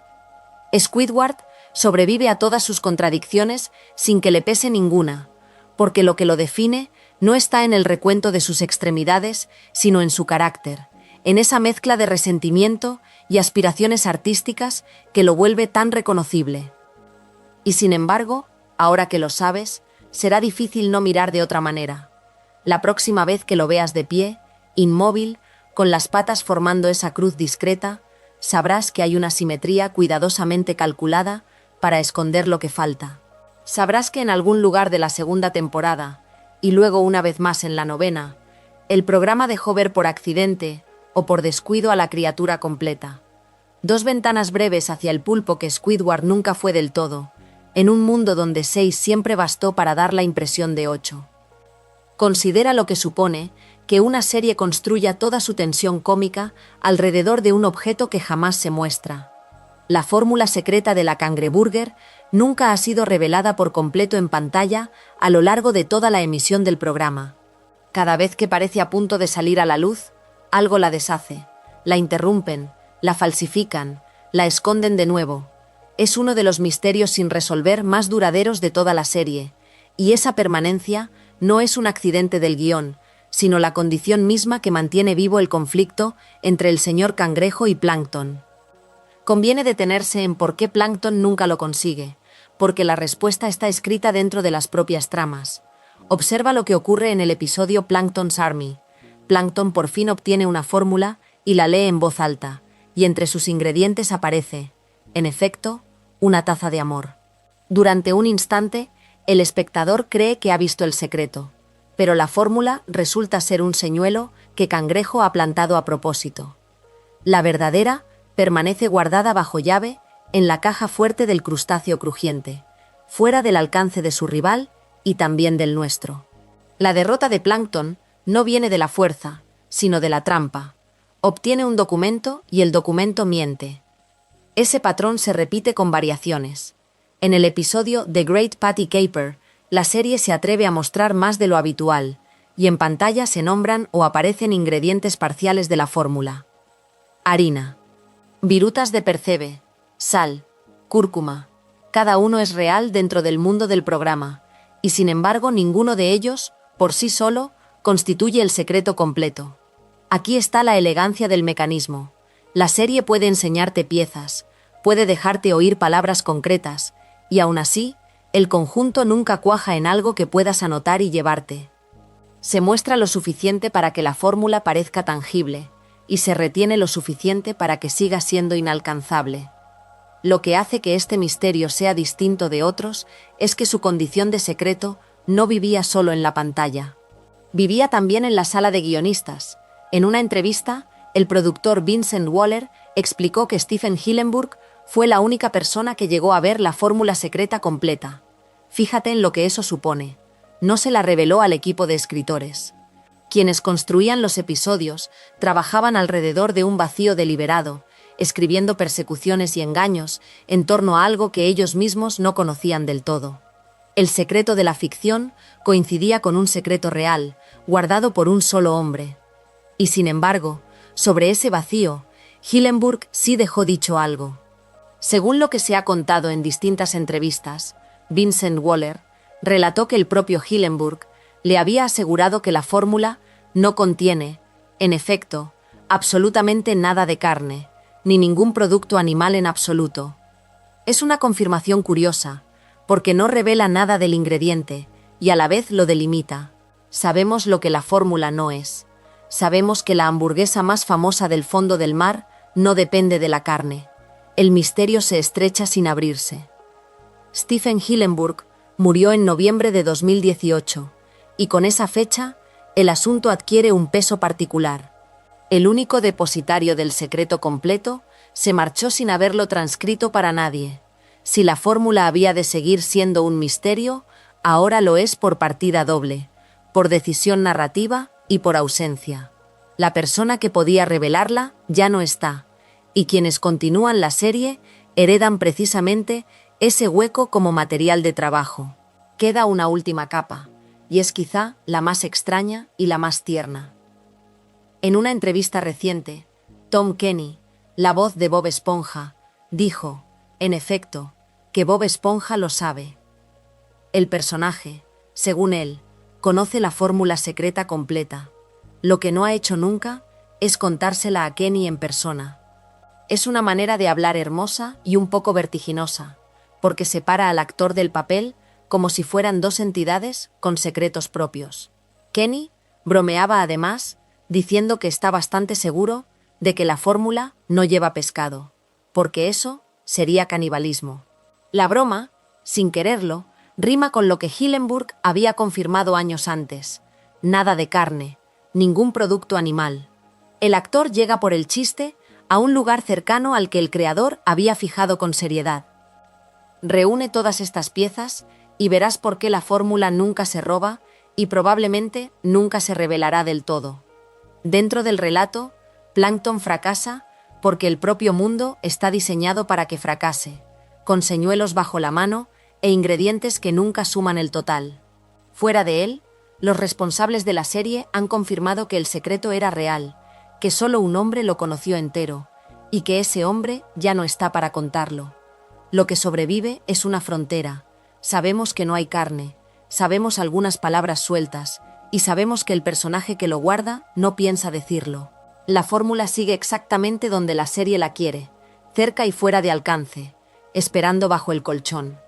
Squidward sobrevive a todas sus contradicciones sin que le pese ninguna, porque lo que lo define no está en el recuento de sus extremidades, sino en su carácter, en esa mezcla de resentimiento y aspiraciones artísticas que lo vuelve tan reconocible. Y sin embargo, ahora que lo sabes, será difícil no mirar de otra manera. La próxima vez que lo veas de pie, inmóvil, con las patas formando esa cruz discreta, sabrás que hay una simetría cuidadosamente calculada para esconder lo que falta. Sabrás que en algún lugar de la segunda temporada, y luego una vez más en la 9ª, el programa dejó ver por accidente o por descuido a la criatura completa. 2 ventanas breves hacia el pulpo que Squidward nunca fue del todo, en un mundo donde 6 siempre bastó para dar la impresión de 8. Considera lo que supone que una serie construya toda su tensión cómica alrededor de un objeto que jamás se muestra. La fórmula secreta de la cangreburger nunca ha sido revelada por completo en pantalla a lo largo de toda la emisión del programa. Cada vez que parece a punto de salir a la luz, algo la deshace, la interrumpen, la falsifican, la esconden de nuevo. Es uno de los misterios sin resolver más duraderos de toda la serie, y esa permanencia no es un accidente del guión, sino la condición misma que mantiene vivo el conflicto entre el señor Cangrejo y Plankton. Conviene detenerse en por qué Plankton nunca lo consigue, porque la respuesta está escrita dentro de las propias tramas. Observa lo que ocurre en el episodio Plankton's Army. Plankton por fin obtiene una fórmula y la lee en voz alta, y entre sus ingredientes aparece, en efecto, una taza de amor. Durante un instante, el espectador cree que ha visto el secreto, pero la fórmula resulta ser un señuelo que Cangrejo ha plantado a propósito. La verdadera permanece guardada bajo llave en la caja fuerte del crustáceo crujiente, fuera del alcance de su rival y también del nuestro. La derrota de Plankton no viene de la fuerza, sino de la trampa. Obtiene un documento y el documento miente. Ese patrón se repite con variaciones. En el episodio The Great Patty Caper, la serie se atreve a mostrar más de lo habitual, y en pantalla se nombran o aparecen ingredientes parciales de la fórmula. Harina, virutas de percebe, sal, cúrcuma. Cada uno es real dentro del mundo del programa, y sin embargo ninguno de ellos, por sí solo, constituye el secreto completo. Aquí está la elegancia del mecanismo. La serie puede enseñarte piezas, puede dejarte oír palabras concretas, y aún así, el conjunto nunca cuaja en algo que puedas anotar y llevarte. Se muestra lo suficiente para que la fórmula parezca tangible, y se retiene lo suficiente para que siga siendo inalcanzable. Lo que hace que este misterio sea distinto de otros es que su condición de secreto no vivía solo en la pantalla. Vivía también en la sala de guionistas. En una entrevista, el productor Vincent Waller explicó que Stephen Hillenburg fue la única persona que llegó a ver la fórmula secreta completa. Fíjate en lo que eso supone. No se la reveló al equipo de escritores. Quienes construían los episodios trabajaban alrededor de un vacío deliberado, escribiendo persecuciones y engaños en torno a algo que ellos mismos no conocían del todo. El secreto de la ficción coincidía con un secreto real, guardado por un solo hombre. Y sin embargo, sobre ese vacío, Hillenburg sí dejó dicho algo. Según lo que se ha contado en distintas entrevistas, Vincent Waller relató que el propio Hillenburg le había asegurado que la fórmula no contiene, en efecto, absolutamente nada de carne, ni ningún producto animal en absoluto. Es una confirmación curiosa, porque no revela nada del ingrediente y a la vez lo delimita. Sabemos lo que la fórmula no es. Sabemos que la hamburguesa más famosa del fondo del mar no depende de la carne. El misterio se estrecha sin abrirse. Stephen Hillenburg murió en noviembre de 2018, y con esa fecha, el asunto adquiere un peso particular. El único depositario del secreto completo se marchó sin haberlo transcrito para nadie. Si la fórmula había de seguir siendo un misterio, ahora lo es por partida doble, por decisión narrativa y por ausencia. La persona que podía revelarla ya no está, y quienes continúan la serie heredan precisamente ese hueco como material de trabajo. Queda una última capa, y es quizá la más extraña y la más tierna. En una entrevista reciente, Tom Kenny, la voz de Bob Esponja, dijo, en efecto, que Bob Esponja lo sabe. El personaje, según él, conoce la fórmula secreta completa. Lo que no ha hecho nunca es contársela a Kenny en persona. Es una manera de hablar hermosa y un poco vertiginosa, porque separa al actor del papel como si fueran dos entidades con secretos propios. Kenny bromeaba además, diciendo que está bastante seguro de que la fórmula no lleva pescado, porque eso sería canibalismo. La broma, sin quererlo, rima con lo que Hillenburg había confirmado años antes. Nada de carne, ningún producto animal. El actor llega por el chiste a un lugar cercano al que el creador había fijado con seriedad. Reúne todas estas piezas y verás por qué la fórmula nunca se roba y probablemente nunca se revelará del todo. Dentro del relato, Plankton fracasa porque el propio mundo está diseñado para que fracase, con señuelos bajo la mano e ingredientes que nunca suman el total. Fuera de él, los responsables de la serie han confirmado que el secreto era real, que solo un hombre lo conoció entero, y que ese hombre ya no está para contarlo. Lo que sobrevive es una frontera. Sabemos que no hay carne, sabemos algunas palabras sueltas, y sabemos que el personaje que lo guarda no piensa decirlo. La fórmula sigue exactamente donde la serie la quiere, cerca y fuera de alcance, esperando bajo el colchón.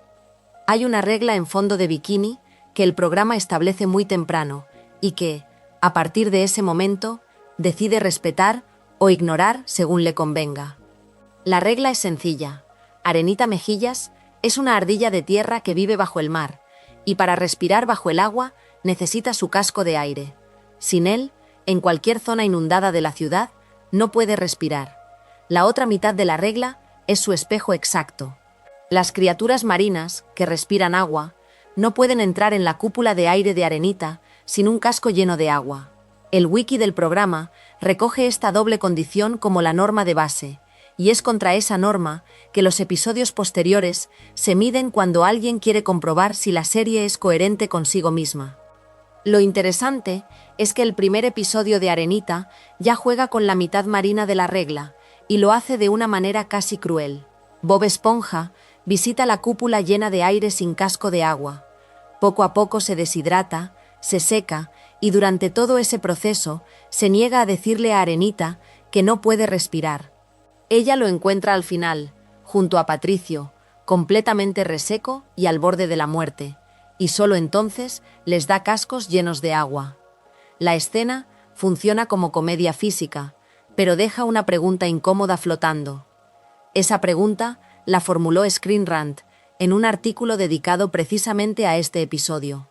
Hay una regla en fondo de bikini que el programa establece muy temprano y que, a partir de ese momento, decide respetar o ignorar según le convenga. La regla es sencilla. Arenita Mejillas es una ardilla de tierra que vive bajo el mar, y para respirar bajo el agua necesita su casco de aire. Sin él, en cualquier zona inundada de la ciudad, no puede respirar. La otra mitad de la regla es su espejo exacto. Las criaturas marinas, que respiran agua, no pueden entrar en la cúpula de aire de Arenita sin un casco lleno de agua. El wiki del programa recoge esta doble condición como la norma de base, y es contra esa norma que los episodios posteriores se miden cuando alguien quiere comprobar si la serie es coherente consigo misma. Lo interesante es que el primer episodio de Arenita ya juega con la mitad marina de la regla, y lo hace de una manera casi cruel. Bob Esponja visita la cúpula llena de aire sin casco de agua. Poco a poco se deshidrata, se seca, y durante todo ese proceso se niega a decirle a Arenita que no puede respirar. Ella lo encuentra al final, junto a Patricio, completamente reseco y al borde de la muerte, y solo entonces les da cascos llenos de agua. La escena funciona como comedia física, pero deja una pregunta incómoda flotando. Esa pregunta la formuló Screen Rant en un artículo dedicado precisamente a este episodio.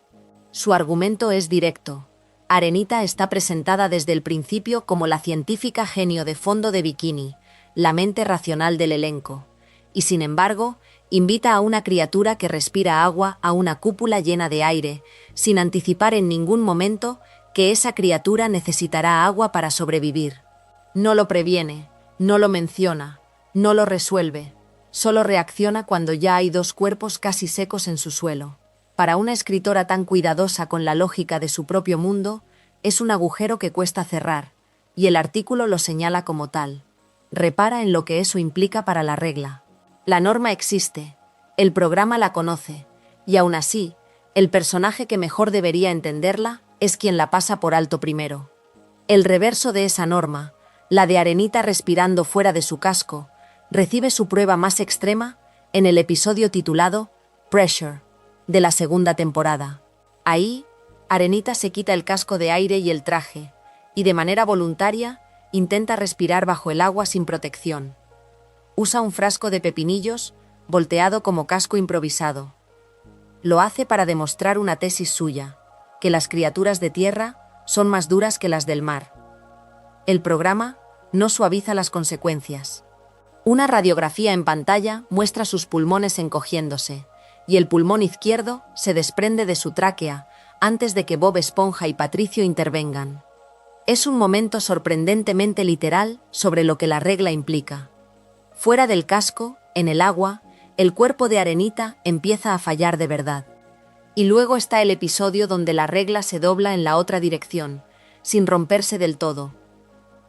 Su argumento es directo. Arenita está presentada desde el principio como la científica genio de fondo de bikini, la mente racional del elenco, y sin embargo, invita a una criatura que respira agua a una cúpula llena de aire, sin anticipar en ningún momento que esa criatura necesitará agua para sobrevivir. No lo previene, no lo menciona, no lo resuelve, solo reacciona cuando ya hay dos cuerpos casi secos en su suelo. Para una escritora tan cuidadosa con la lógica de su propio mundo, es un agujero que cuesta cerrar, y el artículo lo señala como tal. Repara en lo que eso implica para la regla. La norma existe, el programa la conoce, y aún así, el personaje que mejor debería entenderla es quien la pasa por alto primero. El reverso de esa norma, la de Arenita respirando fuera de su casco, recibe su prueba más extrema en el episodio titulado Pressure, de la segunda temporada. Ahí, Arenita se quita el casco de aire y el traje, y de manera voluntaria intenta respirar bajo el agua sin protección. Usa un frasco de pepinillos, volteado como casco improvisado. Lo hace para demostrar una tesis suya, que las criaturas de tierra son más duras que las del mar. El programa no suaviza las consecuencias. Una radiografía en pantalla muestra sus pulmones encogiéndose, y el pulmón izquierdo se desprende de su tráquea antes de que Bob Esponja y Patricio intervengan. Es un momento sorprendentemente literal sobre lo que la regla implica. Fuera del casco, en el agua, el cuerpo de Arenita empieza a fallar de verdad. Y luego está el episodio donde la regla se dobla en la otra dirección, sin romperse del todo.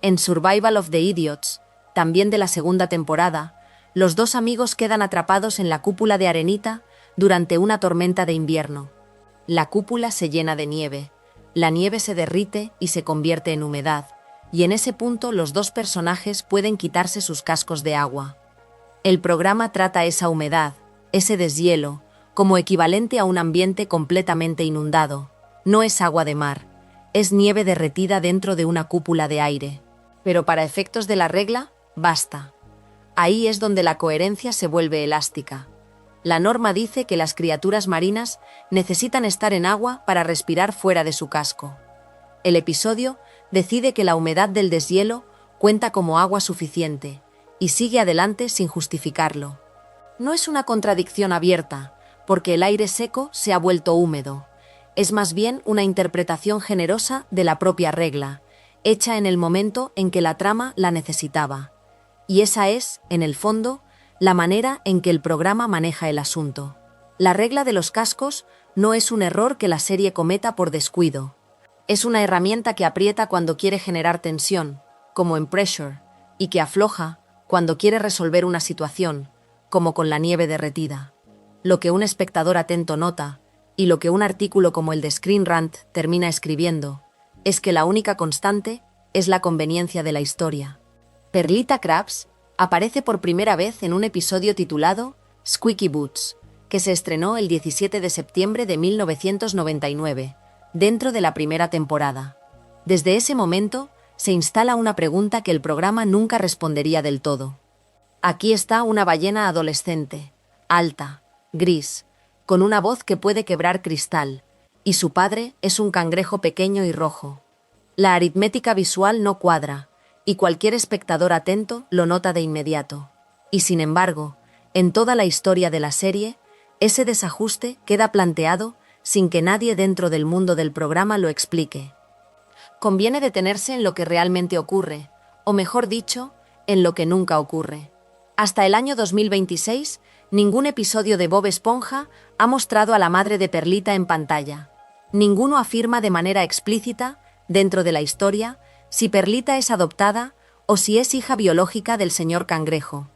En Survival of the Idiots, también de la segunda temporada, los dos amigos quedan atrapados en la cúpula de Arenita durante una tormenta de invierno. La cúpula se llena de nieve, la nieve se derrite y se convierte en humedad, y en ese punto los dos personajes pueden quitarse sus cascos de agua. El programa trata esa humedad, ese deshielo, como equivalente a un ambiente completamente inundado. No es agua de mar, es nieve derretida dentro de una cúpula de aire. Pero para efectos de la regla, basta. Ahí es donde la coherencia se vuelve elástica. La norma dice que las criaturas marinas necesitan estar en agua para respirar fuera de su casco. El episodio decide que la humedad del deshielo cuenta como agua suficiente, y sigue adelante sin justificarlo. No es una contradicción abierta, porque el aire seco se ha vuelto húmedo. Es más bien una interpretación generosa de la propia regla, hecha en el momento en que la trama la necesitaba. Y esa es, en el fondo, la manera en que el programa maneja el asunto. La regla de los cascos no es un error que la serie cometa por descuido. Es una herramienta que aprieta cuando quiere generar tensión, como en Pressure, y que afloja cuando quiere resolver una situación, como con la nieve derretida. Lo que un espectador atento nota, y lo que un artículo como el de Screen Rant termina escribiendo, es que la única constante es la conveniencia de la historia. Perlita Krabs aparece por primera vez en un episodio titulado Squeaky Boots, que se estrenó el 17 de septiembre de 1999, dentro de la primera temporada. Desde ese momento, se instala una pregunta que el programa nunca respondería del todo. Aquí está una ballena adolescente, alta, gris, con una voz que puede quebrar cristal, y su padre es un cangrejo pequeño y rojo. La aritmética visual no cuadra, y cualquier espectador atento lo nota de inmediato. Y sin embargo, en toda la historia de la serie, ese desajuste queda planteado sin que nadie dentro del mundo del programa lo explique. Conviene detenerse en lo que realmente ocurre, o mejor dicho, en lo que nunca ocurre. Hasta el año 2026, ningún episodio de Bob Esponja ha mostrado a la madre de Perlita en pantalla. Ninguno afirma de manera explícita, dentro de la historia, si Perlita es adoptada o si es hija biológica del señor Cangrejo.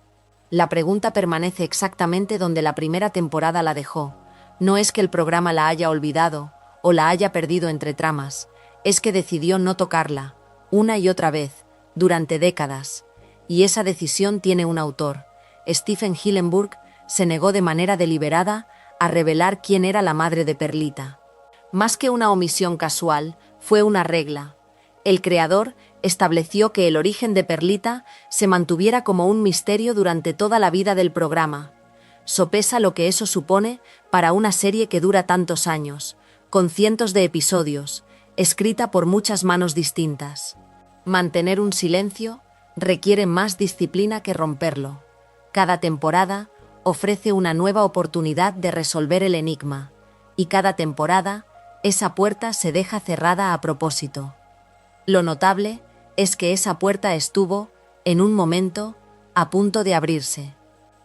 La pregunta permanece exactamente donde la primera temporada la dejó. No es que el programa la haya olvidado o la haya perdido entre tramas, es que decidió no tocarla, una y otra vez, durante décadas. Y esa decisión tiene un autor. Stephen Hillenburg se negó de manera deliberada a revelar quién era la madre de Perlita. Más que una omisión casual, fue una regla. El creador estableció que el origen de Perlita se mantuviera como un misterio durante toda la vida del programa. Sopesa lo que eso supone para una serie que dura tantos años, con cientos de episodios, escrita por muchas manos distintas. Mantener un silencio requiere más disciplina que romperlo. Cada temporada ofrece una nueva oportunidad de resolver el enigma, y cada temporada esa puerta se deja cerrada a propósito. Lo notable es que esa puerta estuvo, en un momento, a punto de abrirse.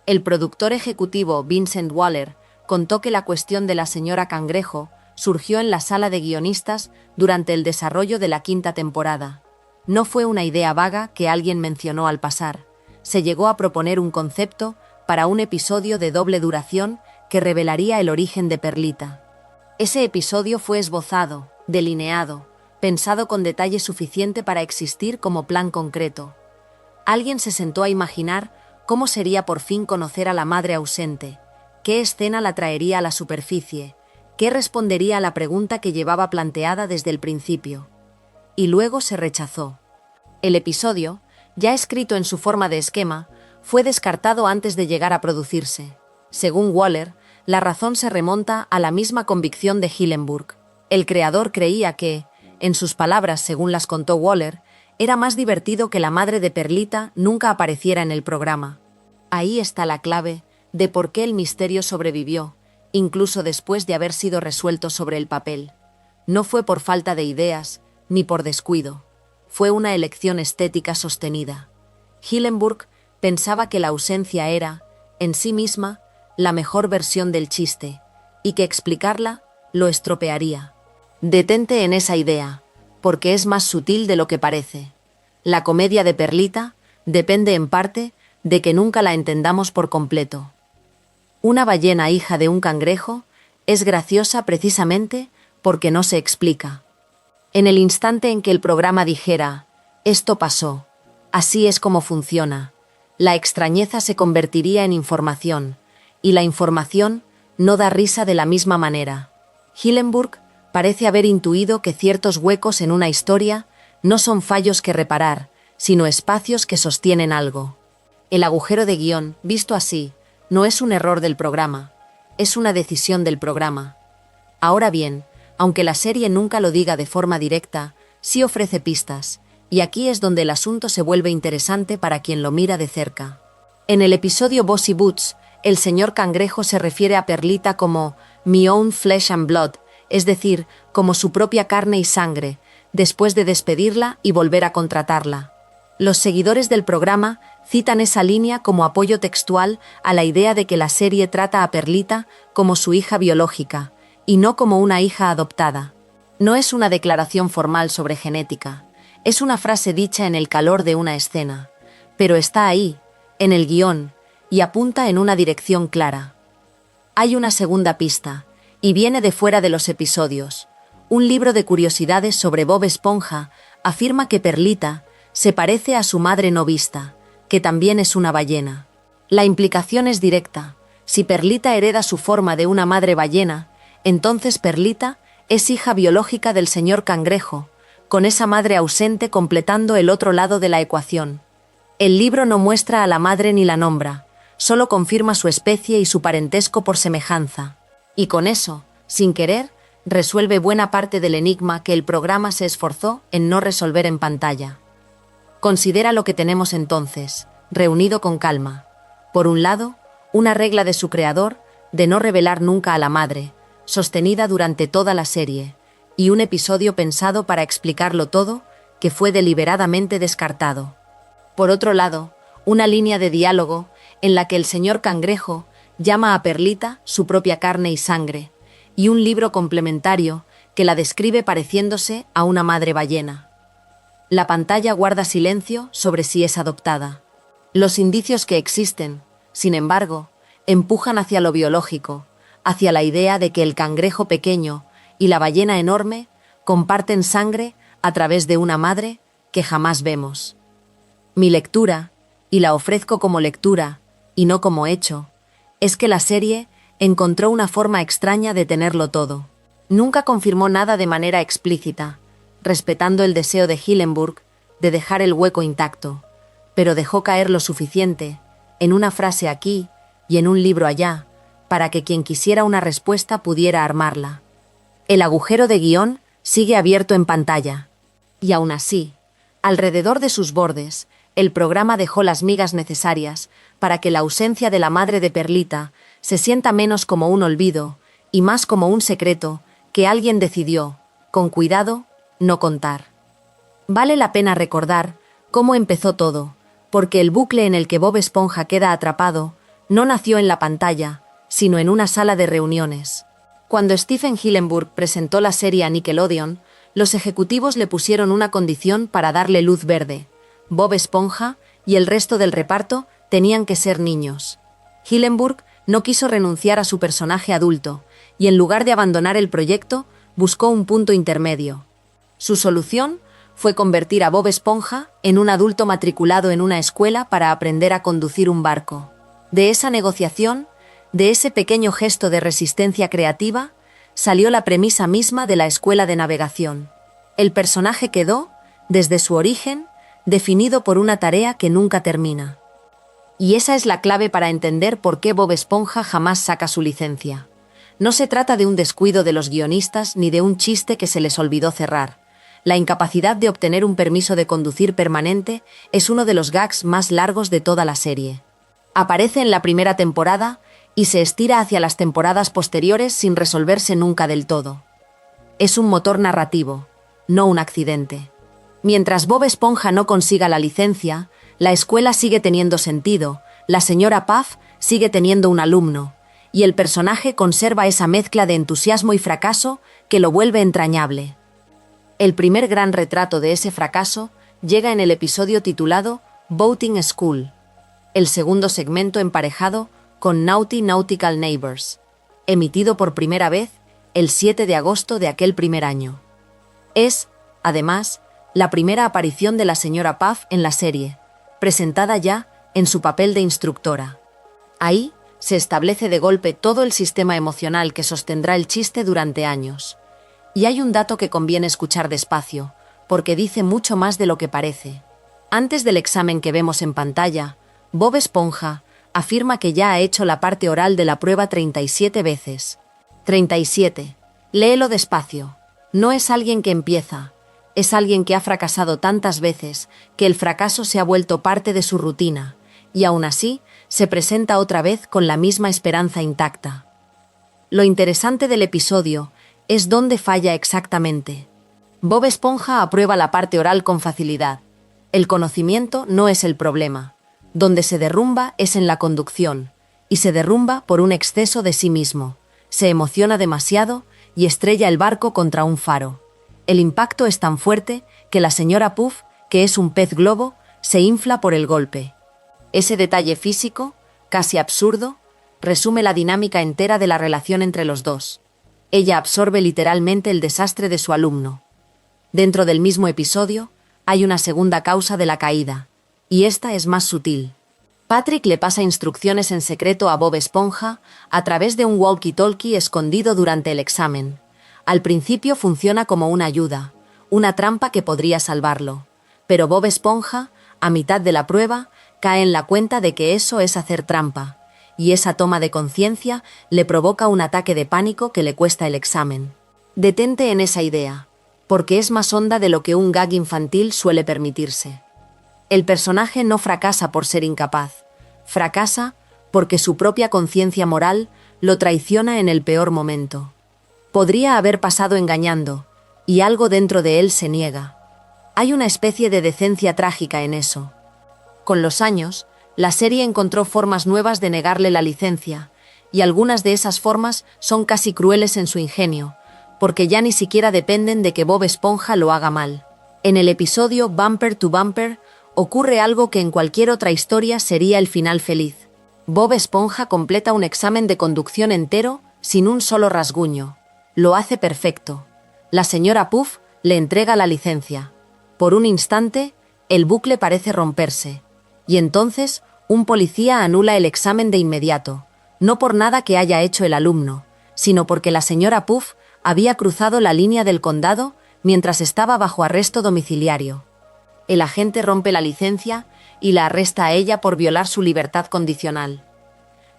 El productor ejecutivo Vincent Waller contó que la cuestión de la señora Cangrejo surgió en la sala de guionistas durante el desarrollo de la 5ª temporada. No fue una idea vaga que alguien mencionó al pasar. Se llegó a proponer un concepto para un episodio de doble duración que revelaría el origen de Perlita. Ese episodio fue esbozado, delineado, pensado con detalle suficiente para existir como plan concreto. Alguien se sentó a imaginar cómo sería por fin conocer a la madre ausente, qué escena la traería a la superficie, qué respondería a la pregunta que llevaba planteada desde el principio. Y luego se rechazó. El episodio, ya escrito en su forma de esquema, fue descartado antes de llegar a producirse. Según Waller, la razón se remonta a la misma convicción de Hillenburg. El creador creía que, en sus palabras según las contó Waller, era más divertido que la madre de Perlita nunca apareciera en el programa. Ahí está la clave de por qué el misterio sobrevivió, incluso después de haber sido resuelto sobre el papel. No fue por falta de ideas, ni por descuido. Fue una elección estética sostenida. Hillenburg pensaba que la ausencia era, en sí misma, la mejor versión del chiste, y que explicarla lo estropearía. Detente en esa idea, porque es más sutil de lo que parece. La comedia de Perlita depende en parte de que nunca la entendamos por completo. Una ballena hija de un cangrejo es graciosa precisamente porque no se explica. En el instante en que el programa dijera, esto pasó, así es como funciona, la extrañeza se convertiría en información, y la información no da risa de la misma manera. Hillenburg parece haber intuido que ciertos huecos en una historia no son fallos que reparar, sino espacios que sostienen algo. El agujero de guión, visto así, no es un error del programa, es una decisión del programa. Ahora bien, aunque la serie nunca lo diga de forma directa, sí ofrece pistas, y aquí es donde el asunto se vuelve interesante para quien lo mira de cerca. En el episodio Bossy Boots, el señor Cangrejo se refiere a Perlita como «my own flesh and blood», es decir, como su propia carne y sangre, después de despedirla y volver a contratarla. Los seguidores del programa citan esa línea como apoyo textual a la idea de que la serie trata a Perlita como su hija biológica, y no como una hija adoptada. No es una declaración formal sobre genética, es una frase dicha en el calor de una escena, pero está ahí, en el guión, y apunta en una dirección clara. Hay una segunda pista, y viene de fuera de los episodios. Un libro de curiosidades sobre Bob Esponja afirma que Perlita se parece a su madre no vista, que también es una ballena. La implicación es directa. Si Perlita hereda su forma de una madre ballena, entonces Perlita es hija biológica del señor Cangrejo, con esa madre ausente completando el otro lado de la ecuación. El libro no muestra a la madre ni la nombra, solo confirma su especie y su parentesco por semejanza. Y con eso, sin querer, resuelve buena parte del enigma que el programa se esforzó en no resolver en pantalla. Considera lo que tenemos entonces, reunido con calma. Por un lado, una regla de su creador de no revelar nunca a la madre, sostenida durante toda la serie, y un episodio pensado para explicarlo todo, que fue deliberadamente descartado. Por otro lado, una línea de diálogo en la que el señor Cangrejo llama a Perlita su propia carne y sangre, y un libro complementario que la describe pareciéndose a una madre ballena. La pantalla guarda silencio sobre si es adoptada. Los indicios que existen, sin embargo, empujan hacia lo biológico, hacia la idea de que el cangrejo pequeño y la ballena enorme comparten sangre a través de una madre que jamás vemos. Mi lectura, y la ofrezco como lectura y no como hecho, es que la serie encontró una forma extraña de tenerlo todo. Nunca confirmó nada de manera explícita, respetando el deseo de Hillenburg de dejar el hueco intacto, pero dejó caer lo suficiente, en una frase aquí y en un libro allá, para que quien quisiera una respuesta pudiera armarla. El agujero de guión sigue abierto en pantalla. Y aún así, alrededor de sus bordes, el programa dejó las migas necesarias para que la ausencia de la madre de Perlita se sienta menos como un olvido y más como un secreto que alguien decidió, con cuidado, no contar. Vale la pena recordar cómo empezó todo, porque el bucle en el que Bob Esponja queda atrapado no nació en la pantalla, sino en una sala de reuniones. Cuando Stephen Hillenburg presentó la serie a Nickelodeon, los ejecutivos le pusieron una condición para darle luz verde. Bob Esponja y el resto del reparto tenían que ser niños. Hillenburg no quiso renunciar a su personaje adulto, y en lugar de abandonar el proyecto, buscó un punto intermedio. Su solución fue convertir a Bob Esponja en un adulto matriculado en una escuela para aprender a conducir un barco. De esa negociación, de ese pequeño gesto de resistencia creativa, salió la premisa misma de la escuela de navegación. El personaje quedó, desde su origen, definido por una tarea que nunca termina. Y esa es la clave para entender por qué Bob Esponja jamás saca su licencia. No se trata de un descuido de los guionistas ni de un chiste que se les olvidó cerrar. La incapacidad de obtener un permiso de conducir permanente es uno de los gags más largos de toda la serie. Aparece en la primera temporada y se estira hacia las temporadas posteriores sin resolverse nunca del todo. Es un motor narrativo, no un accidente. Mientras Bob Esponja no consiga la licencia, la escuela sigue teniendo sentido, la señora Puff sigue teniendo un alumno, y el personaje conserva esa mezcla de entusiasmo y fracaso que lo vuelve entrañable. El primer gran retrato de ese fracaso llega en el episodio titulado Boating School, el segundo segmento emparejado con Naughty Nautical Neighbors, emitido por primera vez el 7 de agosto de aquel primer año. Es, además, la primera aparición de la señora Puff en la serie, presentada ya en su papel de instructora. Ahí se establece de golpe todo el sistema emocional que sostendrá el chiste durante años. Y hay un dato que conviene escuchar despacio, porque dice mucho más de lo que parece. Antes del examen que vemos en pantalla, Bob Esponja afirma que ya ha hecho la parte oral de la prueba 37 veces. 37. Léelo despacio. No es alguien que empieza. Es alguien que ha fracasado tantas veces que el fracaso se ha vuelto parte de su rutina, y aún así se presenta otra vez con la misma esperanza intacta. Lo interesante del episodio es dónde falla exactamente. Bob Esponja aprueba la parte oral con facilidad. El conocimiento no es el problema. Donde se derrumba es en la conducción, y se derrumba por un exceso de sí mismo. Se emociona demasiado y estrella el barco contra un faro. El impacto es tan fuerte que la señora Puff, que es un pez globo, se infla por el golpe. Ese detalle físico, casi absurdo, resume la dinámica entera de la relación entre los dos. Ella absorbe literalmente el desastre de su alumno. Dentro del mismo episodio, hay una segunda causa de la caída, y esta es más sutil. Patrick le pasa instrucciones en secreto a Bob Esponja a través de un walkie-talkie escondido durante el examen. Al principio funciona como una ayuda, una trampa que podría salvarlo. Pero Bob Esponja, a mitad de la prueba, cae en la cuenta de que eso es hacer trampa, y esa toma de conciencia le provoca un ataque de pánico que le cuesta el examen. Detente en esa idea, porque es más honda de lo que un gag infantil suele permitirse. El personaje no fracasa por ser incapaz, fracasa porque su propia conciencia moral lo traiciona en el peor momento. Podría haber pasado engañando, y algo dentro de él se niega. Hay una especie de decencia trágica en eso. Con los años, la serie encontró formas nuevas de negarle la licencia, y algunas de esas formas son casi crueles en su ingenio, porque ya ni siquiera dependen de que Bob Esponja lo haga mal. En el episodio Bumper to Bumper ocurre algo que en cualquier otra historia sería el final feliz. Bob Esponja completa un examen de conducción entero sin un solo rasguño. Lo hace perfecto. La señora Puff le entrega la licencia. Por un instante, el bucle parece romperse. Y entonces, un policía anula el examen de inmediato, no por nada que haya hecho el alumno, sino porque la señora Puff había cruzado la línea del condado mientras estaba bajo arresto domiciliario. El agente rompe la licencia y la arresta a ella por violar su libertad condicional.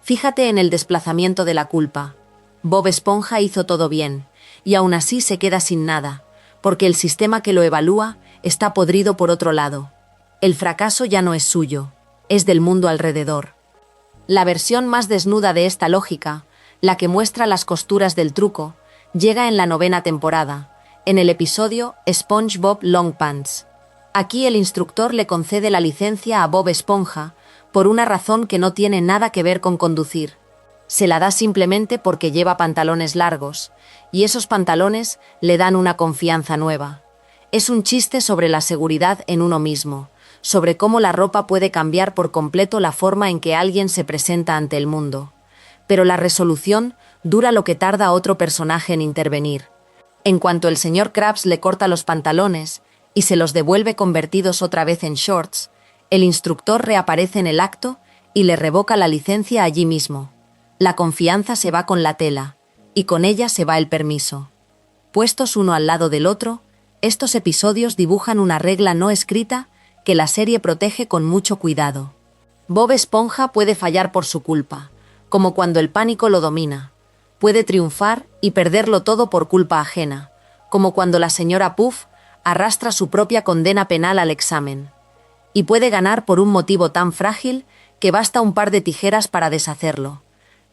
Fíjate en el desplazamiento de la culpa. Bob Esponja hizo todo bien, y aún así se queda sin nada, porque el sistema que lo evalúa está podrido por otro lado. El fracaso ya no es suyo, es del mundo alrededor. La versión más desnuda de esta lógica, la que muestra las costuras del truco, llega en la 9ª temporada, en el episodio SpongeBob Longpants. Aquí el instructor le concede la licencia a Bob Esponja por una razón que no tiene nada que ver con conducir. Se la da simplemente porque lleva pantalones largos, y esos pantalones le dan una confianza nueva. Es un chiste sobre la seguridad en uno mismo, sobre cómo la ropa puede cambiar por completo la forma en que alguien se presenta ante el mundo. Pero la resolución dura lo que tarda otro personaje en intervenir. En cuanto el señor Krabs le corta los pantalones y se los devuelve convertidos otra vez en shorts, el instructor reaparece en el acto y le revoca la licencia allí mismo. La confianza se va con la tela, y con ella se va el permiso. Puestos uno al lado del otro, estos episodios dibujan una regla no escrita que la serie protege con mucho cuidado. Bob Esponja puede fallar por su culpa, como cuando el pánico lo domina. Puede triunfar y perderlo todo por culpa ajena, como cuando la señora Puff arrastra su propia condena penal al examen. Y puede ganar por un motivo tan frágil que basta un par de tijeras para deshacerlo.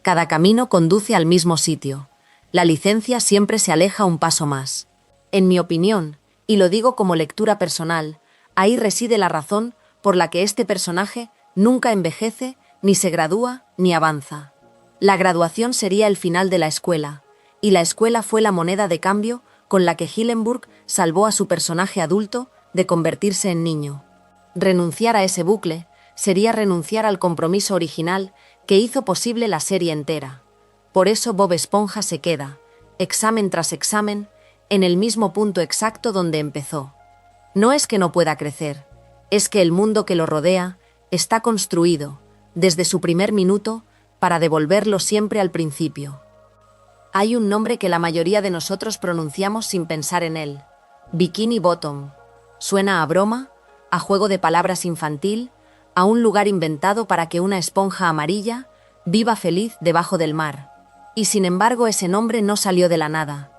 Cada camino conduce al mismo sitio. La licencia siempre se aleja un paso más. En mi opinión, y lo digo como lectura personal, ahí reside la razón por la que este personaje nunca envejece, ni se gradúa, ni avanza. La graduación sería el final de la escuela, y la escuela fue la moneda de cambio con la que Hillenburg salvó a su personaje adulto de convertirse en niño. Renunciar a ese bucle sería renunciar al compromiso original que hizo posible la serie entera. Por eso Bob Esponja se queda, examen tras examen, en el mismo punto exacto donde empezó. No es que no pueda crecer, es que el mundo que lo rodea está construido, desde su primer minuto, para devolverlo siempre al principio. Hay un nombre que la mayoría de nosotros pronunciamos sin pensar en él: Bikini Bottom. Suena a broma, a juego de palabras infantil, a un lugar inventado para que una esponja amarilla viva feliz debajo del mar. Y sin embargo ese nombre no salió de la nada.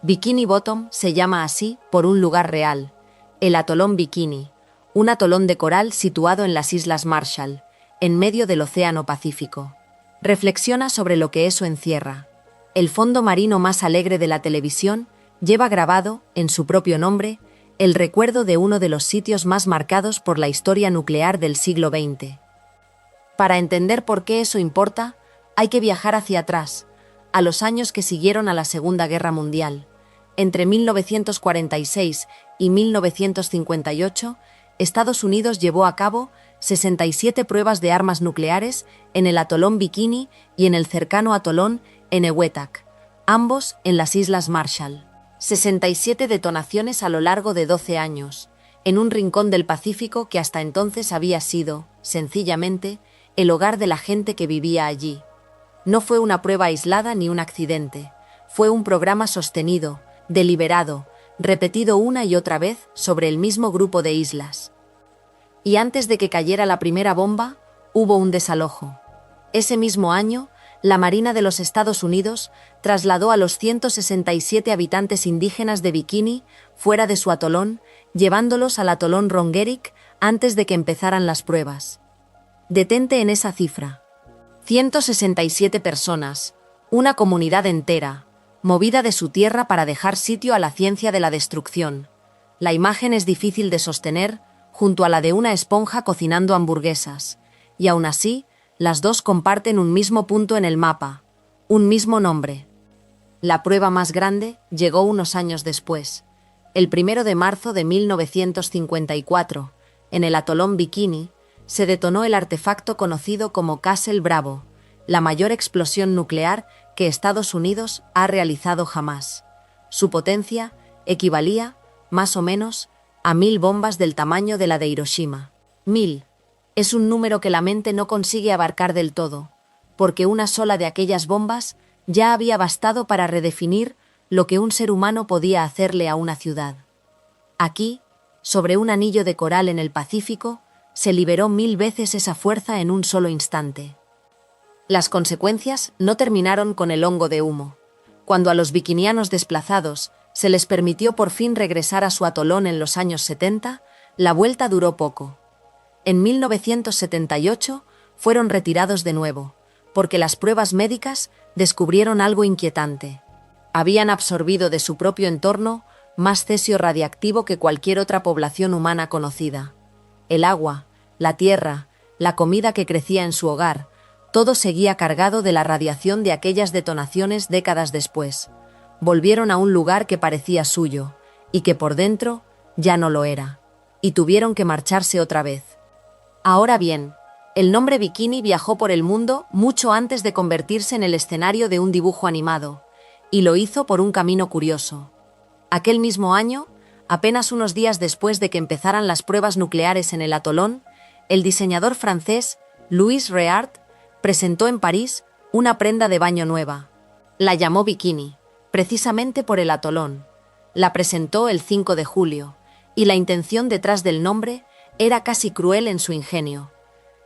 Bikini Bottom se llama así por un lugar real, el atolón Bikini, un atolón de coral situado en las Islas Marshall, en medio del Océano Pacífico. Reflexiona sobre lo que eso encierra. El fondo marino más alegre de la televisión lleva grabado, en su propio nombre, el recuerdo de uno de los sitios más marcados por la historia nuclear del siglo XX. Para entender por qué eso importa, hay que viajar hacia atrás, a los años que siguieron a la Segunda Guerra Mundial. Entre 1946 y 1958, Estados Unidos llevó a cabo 67 pruebas de armas nucleares en el atolón Bikini y en el cercano atolón Enewetak, ambos en las Islas Marshall. 67 detonaciones a lo largo de 12 años, en un rincón del Pacífico que hasta entonces había sido, sencillamente, el hogar de la gente que vivía allí. No fue una prueba aislada ni un accidente, fue un programa sostenido, deliberado, repetido una y otra vez sobre el mismo grupo de islas. Y antes de que cayera la primera bomba, hubo un desalojo. Ese mismo año, la Marina de los Estados Unidos trasladó a los 167 habitantes indígenas de Bikini fuera de su atolón, llevándolos al atolón Rongerik antes de que empezaran las pruebas. Detente en esa cifra. 167 personas, una comunidad entera, movida de su tierra para dejar sitio a la ciencia de la destrucción. La imagen es difícil de sostener junto a la de una esponja cocinando hamburguesas, y aún así, las dos comparten un mismo punto en el mapa, un mismo nombre. La prueba más grande llegó unos años después, el 1 de marzo de 1954, en el atolón Bikini, se detonó el artefacto conocido como Castle Bravo, la mayor explosión nuclear que Estados Unidos ha realizado jamás. Su potencia equivalía, más o menos, a 1000 bombas del tamaño de la de Hiroshima. 1000 es un número que la mente no consigue abarcar del todo, porque una sola de aquellas bombas ya había bastado para redefinir lo que un ser humano podía hacerle a una ciudad. Aquí, sobre un anillo de coral en el Pacífico, se liberó 1000 veces esa fuerza en un solo instante. Las consecuencias no terminaron con el hongo de humo. Cuando a los bikinianos desplazados se les permitió por fin regresar a su atolón en los años 70, la vuelta duró poco. En 1978 fueron retirados de nuevo, porque las pruebas médicas descubrieron algo inquietante. Habían absorbido de su propio entorno más cesio radiactivo que cualquier otra población humana conocida. El agua, la tierra, la comida que crecía en su hogar, todo seguía cargado de la radiación de aquellas detonaciones décadas después. Volvieron a un lugar que parecía suyo, y que por dentro ya no lo era, y tuvieron que marcharse otra vez. Ahora bien, el nombre Bikini viajó por el mundo mucho antes de convertirse en el escenario de un dibujo animado, y lo hizo por un camino curioso. Aquel mismo año, apenas unos días después de que empezaran las pruebas nucleares en el atolón, el diseñador francés Louis Réard presentó en París una prenda de baño nueva. La llamó Bikini, precisamente por el atolón. La presentó el 5 de julio, y la intención detrás del nombre era casi cruel en su ingenio.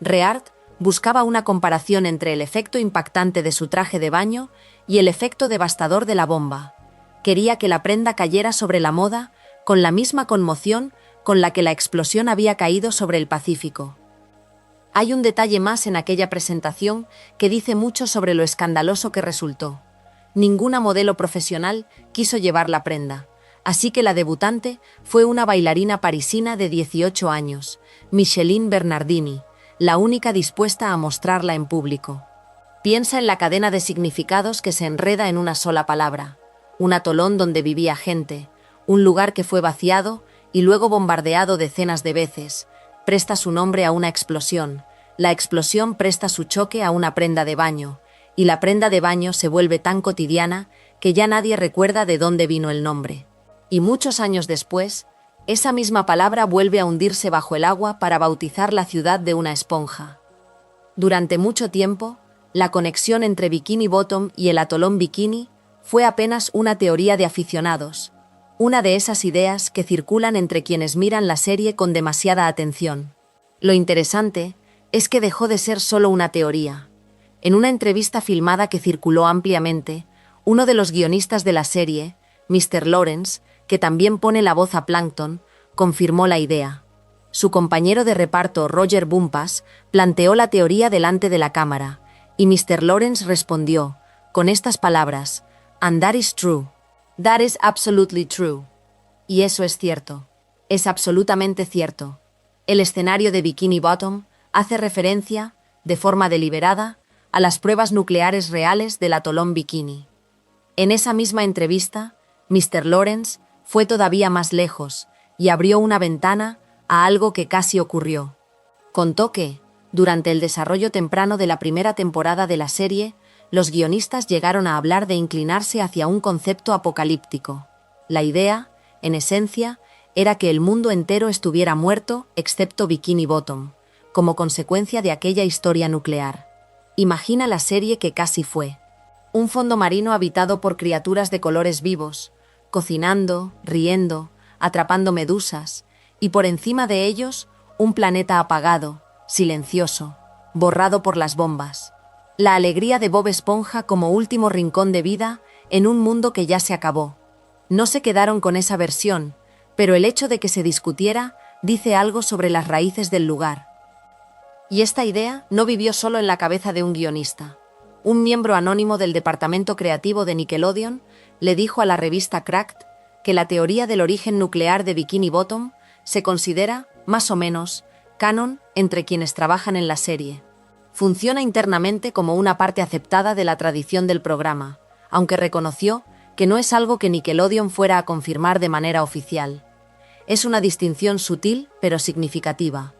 Réard buscaba una comparación entre el efecto impactante de su traje de baño y el efecto devastador de la bomba. Quería que la prenda cayera sobre la moda con la misma conmoción con la que la explosión había caído sobre el Pacífico. Hay un detalle más en aquella presentación que dice mucho sobre lo escandaloso que resultó. Ninguna modelo profesional quiso llevar la prenda, así que la debutante fue una bailarina parisina de 18 años, Micheline Bernardini, la única dispuesta a mostrarla en público. Piensa en la cadena de significados que se enreda en una sola palabra. Un atolón donde vivía gente, un lugar que fue vaciado y luego bombardeado decenas de veces, presta su nombre a una explosión, la explosión presta su choque a una prenda de baño, y la prenda de baño se vuelve tan cotidiana que ya nadie recuerda de dónde vino el nombre. Y muchos años después, esa misma palabra vuelve a hundirse bajo el agua para bautizar la ciudad de una esponja. Durante mucho tiempo, la conexión entre Bikini Bottom y el atolón Bikini fue apenas una teoría de aficionados, una de esas ideas que circulan entre quienes miran la serie con demasiada atención. Lo interesante es que dejó de ser solo una teoría. En una entrevista filmada que circuló ampliamente, uno de los guionistas de la serie, Mr. Lawrence, que también pone la voz a Plankton, confirmó la idea. Su compañero de reparto, Roger Bumpass, planteó la teoría delante de la cámara, y Mr. Lawrence respondió, con estas palabras, "And that is true. That is absolutely true." Y eso es cierto. Es absolutamente cierto. El escenario de Bikini Bottom hace referencia, de forma deliberada, a las pruebas nucleares reales del atolón Bikini. En esa misma entrevista, Mr. Lawrence fue todavía más lejos y abrió una ventana a algo que casi ocurrió. Contó que, durante el desarrollo temprano de la primera temporada de la serie, los guionistas llegaron a hablar de inclinarse hacia un concepto apocalíptico. La idea, en esencia, era que el mundo entero estuviera muerto excepto Bikini Bottom, como consecuencia de aquella historia nuclear. Imagina la serie que casi fue. Un fondo marino habitado por criaturas de colores vivos, cocinando, riendo, atrapando medusas, y por encima de ellos, un planeta apagado, silencioso, borrado por las bombas. La alegría de Bob Esponja como último rincón de vida en un mundo que ya se acabó. No se quedaron con esa versión, pero el hecho de que se discutiera dice algo sobre las raíces del lugar. Y esta idea no vivió solo en la cabeza de un guionista. Un miembro anónimo del departamento creativo de Nickelodeon le dijo a la revista Cracked que la teoría del origen nuclear de Bikini Bottom se considera, más o menos, canon entre quienes trabajan en la serie. Funciona internamente como una parte aceptada de la tradición del programa, aunque reconoció que no es algo que Nickelodeon fuera a confirmar de manera oficial. Es una distinción sutil pero significativa.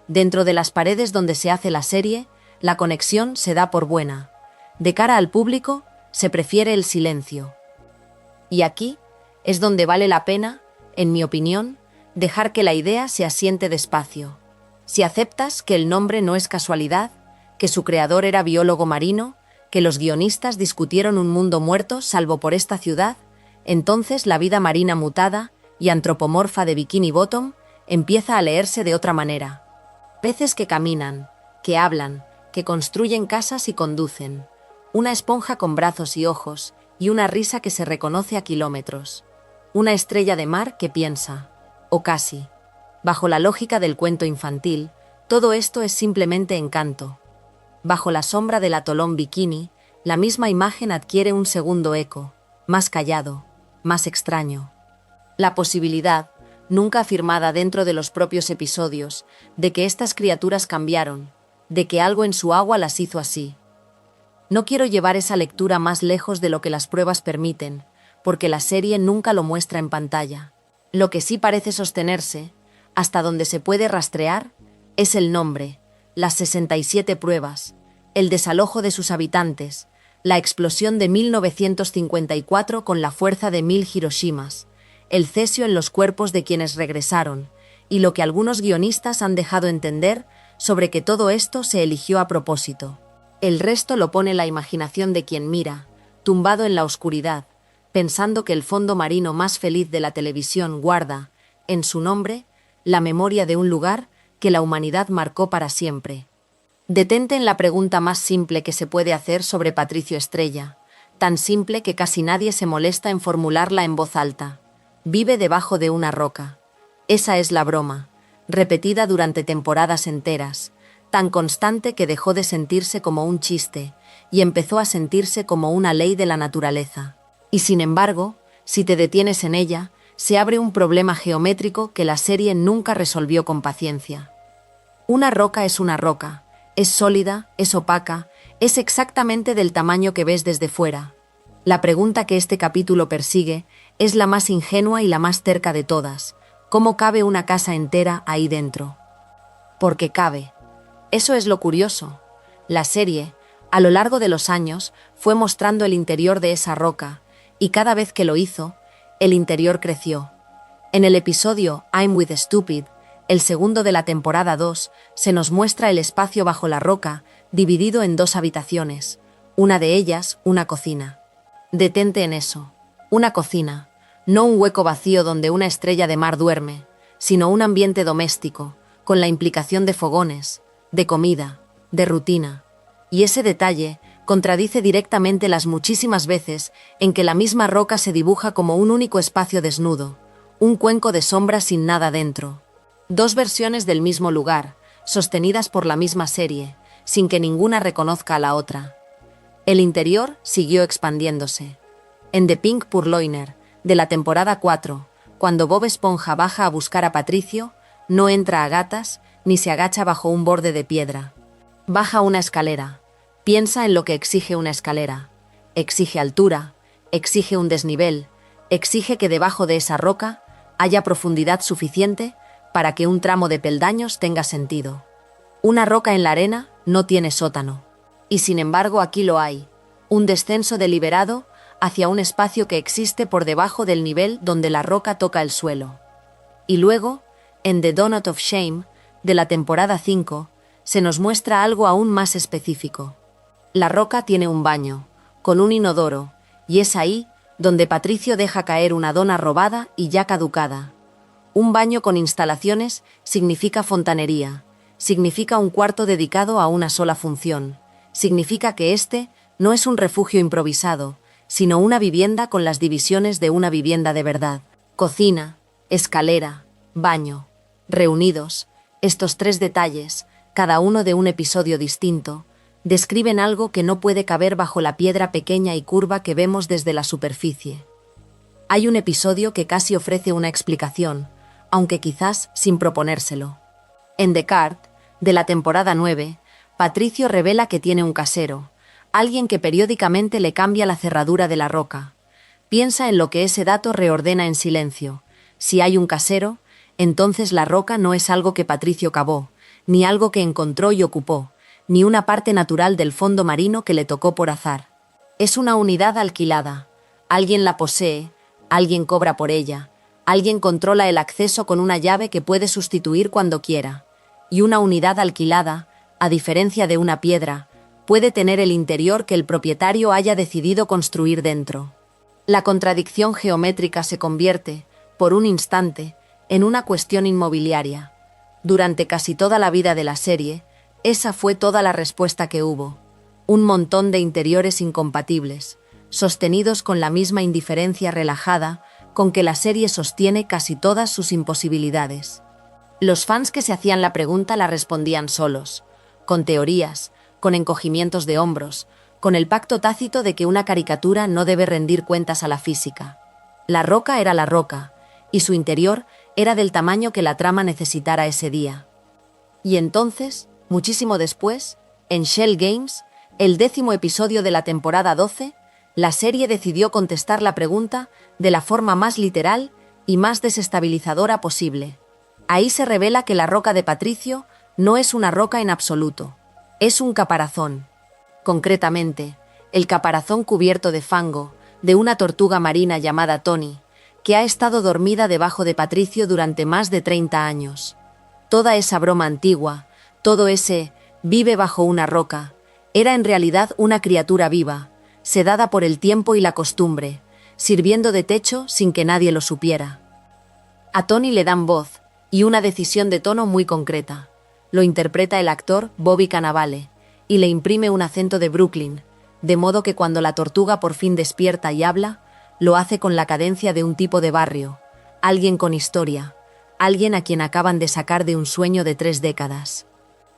Dentro de las paredes donde se hace la serie, la conexión se da por buena. De cara al público, se prefiere el silencio. Y aquí es donde vale la pena, en mi opinión, dejar que la idea se asiente despacio. Si aceptas que el nombre no es casualidad, que su creador era biólogo marino, que los guionistas discutieron un mundo muerto salvo por esta ciudad, entonces la vida marina mutada y antropomorfa de Bikini Bottom empieza a leerse de otra manera. Peces que caminan, que hablan, que construyen casas y conducen. Una esponja con brazos y ojos, y una risa que se reconoce a kilómetros. Una estrella de mar que piensa, o casi. Bajo la lógica del cuento infantil, todo esto es simplemente encanto. Bajo la sombra del atolón Bikini, la misma imagen adquiere un segundo eco, más callado, más extraño. La posibilidad, nunca afirmada dentro de los propios episodios, de que estas criaturas cambiaron, de que algo en su agua las hizo así. No quiero llevar esa lectura más lejos de lo que las pruebas permiten, porque la serie nunca lo muestra en pantalla. Lo que sí parece sostenerse, hasta donde se puede rastrear, es el nombre, las 67 pruebas, el desalojo de sus habitantes, la explosión de 1954 con la fuerza de 1000 Hiroshimas, el cesio en los cuerpos de quienes regresaron, y lo que algunos guionistas han dejado entender sobre que todo esto se eligió a propósito. El resto lo pone la imaginación de quien mira, tumbado en la oscuridad, pensando que el fondo marino más feliz de la televisión guarda, en su nombre, la memoria de un lugar que la humanidad marcó para siempre. Detente en la pregunta más simple que se puede hacer sobre Patricio Estrella, tan simple que casi nadie se molesta en formularla en voz alta. Vive debajo de una roca. Esa es la broma, repetida durante temporadas enteras, tan constante que dejó de sentirse como un chiste y empezó a sentirse como una ley de la naturaleza. Y sin embargo, si te detienes en ella, se abre un problema geométrico que la serie nunca resolvió con paciencia. Una roca, es sólida, es opaca, es exactamente del tamaño que ves desde fuera. La pregunta que este capítulo persigue es la más ingenua y la más terca de todas. ¿Cómo cabe una casa entera ahí dentro? Porque cabe. Eso es lo curioso. La serie, a lo largo de los años, fue mostrando el interior de esa roca, y cada vez que lo hizo, el interior creció. En el episodio I'm with Stupid, el segundo de la temporada 2, se nos muestra el espacio bajo la roca, dividido en 2 habitaciones, una de ellas una cocina. Detente en eso. Una cocina, no un hueco vacío donde una estrella de mar duerme, sino un ambiente doméstico, con la implicación de fogones, de comida, de rutina. Y ese detalle contradice directamente las muchísimas veces en que la misma roca se dibuja como un único espacio desnudo, un cuenco de sombras sin nada dentro. 2 versiones del mismo lugar, sostenidas por la misma serie, sin que ninguna reconozca a la otra. El interior siguió expandiéndose. En The Pink Purloiner, de la temporada 4, cuando Bob Esponja baja a buscar a Patricio, no entra a gatas ni se agacha bajo un borde de piedra. Baja una escalera. Piensa en lo que exige una escalera. Exige altura, exige un desnivel, exige que debajo de esa roca haya profundidad suficiente para que un tramo de peldaños tenga sentido. Una roca en la arena no tiene sótano. Y sin embargo aquí lo hay, un descenso deliberado hacia un espacio que existe por debajo del nivel donde la roca toca el suelo. Y luego, en The Donut of Shame, de la temporada 5, se nos muestra algo aún más específico. La roca tiene un baño, con un inodoro, y es ahí donde Patricio deja caer una dona robada y ya caducada. Un baño con instalaciones significa fontanería, significa un cuarto dedicado a una sola función, significa que este no es un refugio improvisado, sino una vivienda con las divisiones de una vivienda de verdad. Cocina, escalera, baño, reunidos, estos 3 detalles, cada uno de un episodio distinto, describen algo que no puede caber bajo la piedra pequeña y curva que vemos desde la superficie. Hay un episodio que casi ofrece una explicación, aunque quizás sin proponérselo. En Descartes, de la temporada 9, Patricio revela que tiene un casero, alguien que periódicamente le cambia la cerradura de la roca. Piensa en lo que ese dato reordena en silencio. Si hay un casero, entonces la roca no es algo que Patricio cavó, ni algo que encontró y ocupó, ni una parte natural del fondo marino que le tocó por azar. Es una unidad alquilada. Alguien la posee, alguien cobra por ella, alguien controla el acceso con una llave que puede sustituir cuando quiera. Y una unidad alquilada, a diferencia de una piedra, puede tener el interior que el propietario haya decidido construir dentro. La contradicción geométrica se convierte, por un instante, en una cuestión inmobiliaria. Durante casi toda la vida de la serie, esa fue toda la respuesta que hubo. Un montón de interiores incompatibles, sostenidos con la misma indiferencia relajada con que la serie sostiene casi todas sus imposibilidades. Los fans que se hacían la pregunta la respondían solos, con teorías, con encogimientos de hombros, con el pacto tácito de que una caricatura no debe rendir cuentas a la física. La roca era la roca, y su interior era del tamaño que la trama necesitara ese día. Y entonces, muchísimo después, en Shell Games, el 10º episodio de la temporada 12, la serie decidió contestar la pregunta de la forma más literal y más desestabilizadora posible. Ahí se revela que la roca de Patricio no es una roca en absoluto, es un caparazón. Concretamente, el caparazón cubierto de fango de una tortuga marina llamada Tony, que ha estado dormida debajo de Patricio durante más de 30 años. Toda esa broma antigua, todo ese «vive bajo una roca», era en realidad una criatura viva, sedada por el tiempo y la costumbre, sirviendo de techo sin que nadie lo supiera. A Tony le dan voz y una decisión de tono muy concreta. Lo interpreta el actor Bobby Cannavale y le imprime un acento de Brooklyn, de modo que cuando la tortuga por fin despierta y habla, lo hace con la cadencia de un tipo de barrio, alguien con historia, alguien a quien acaban de sacar de un sueño de 3 décadas.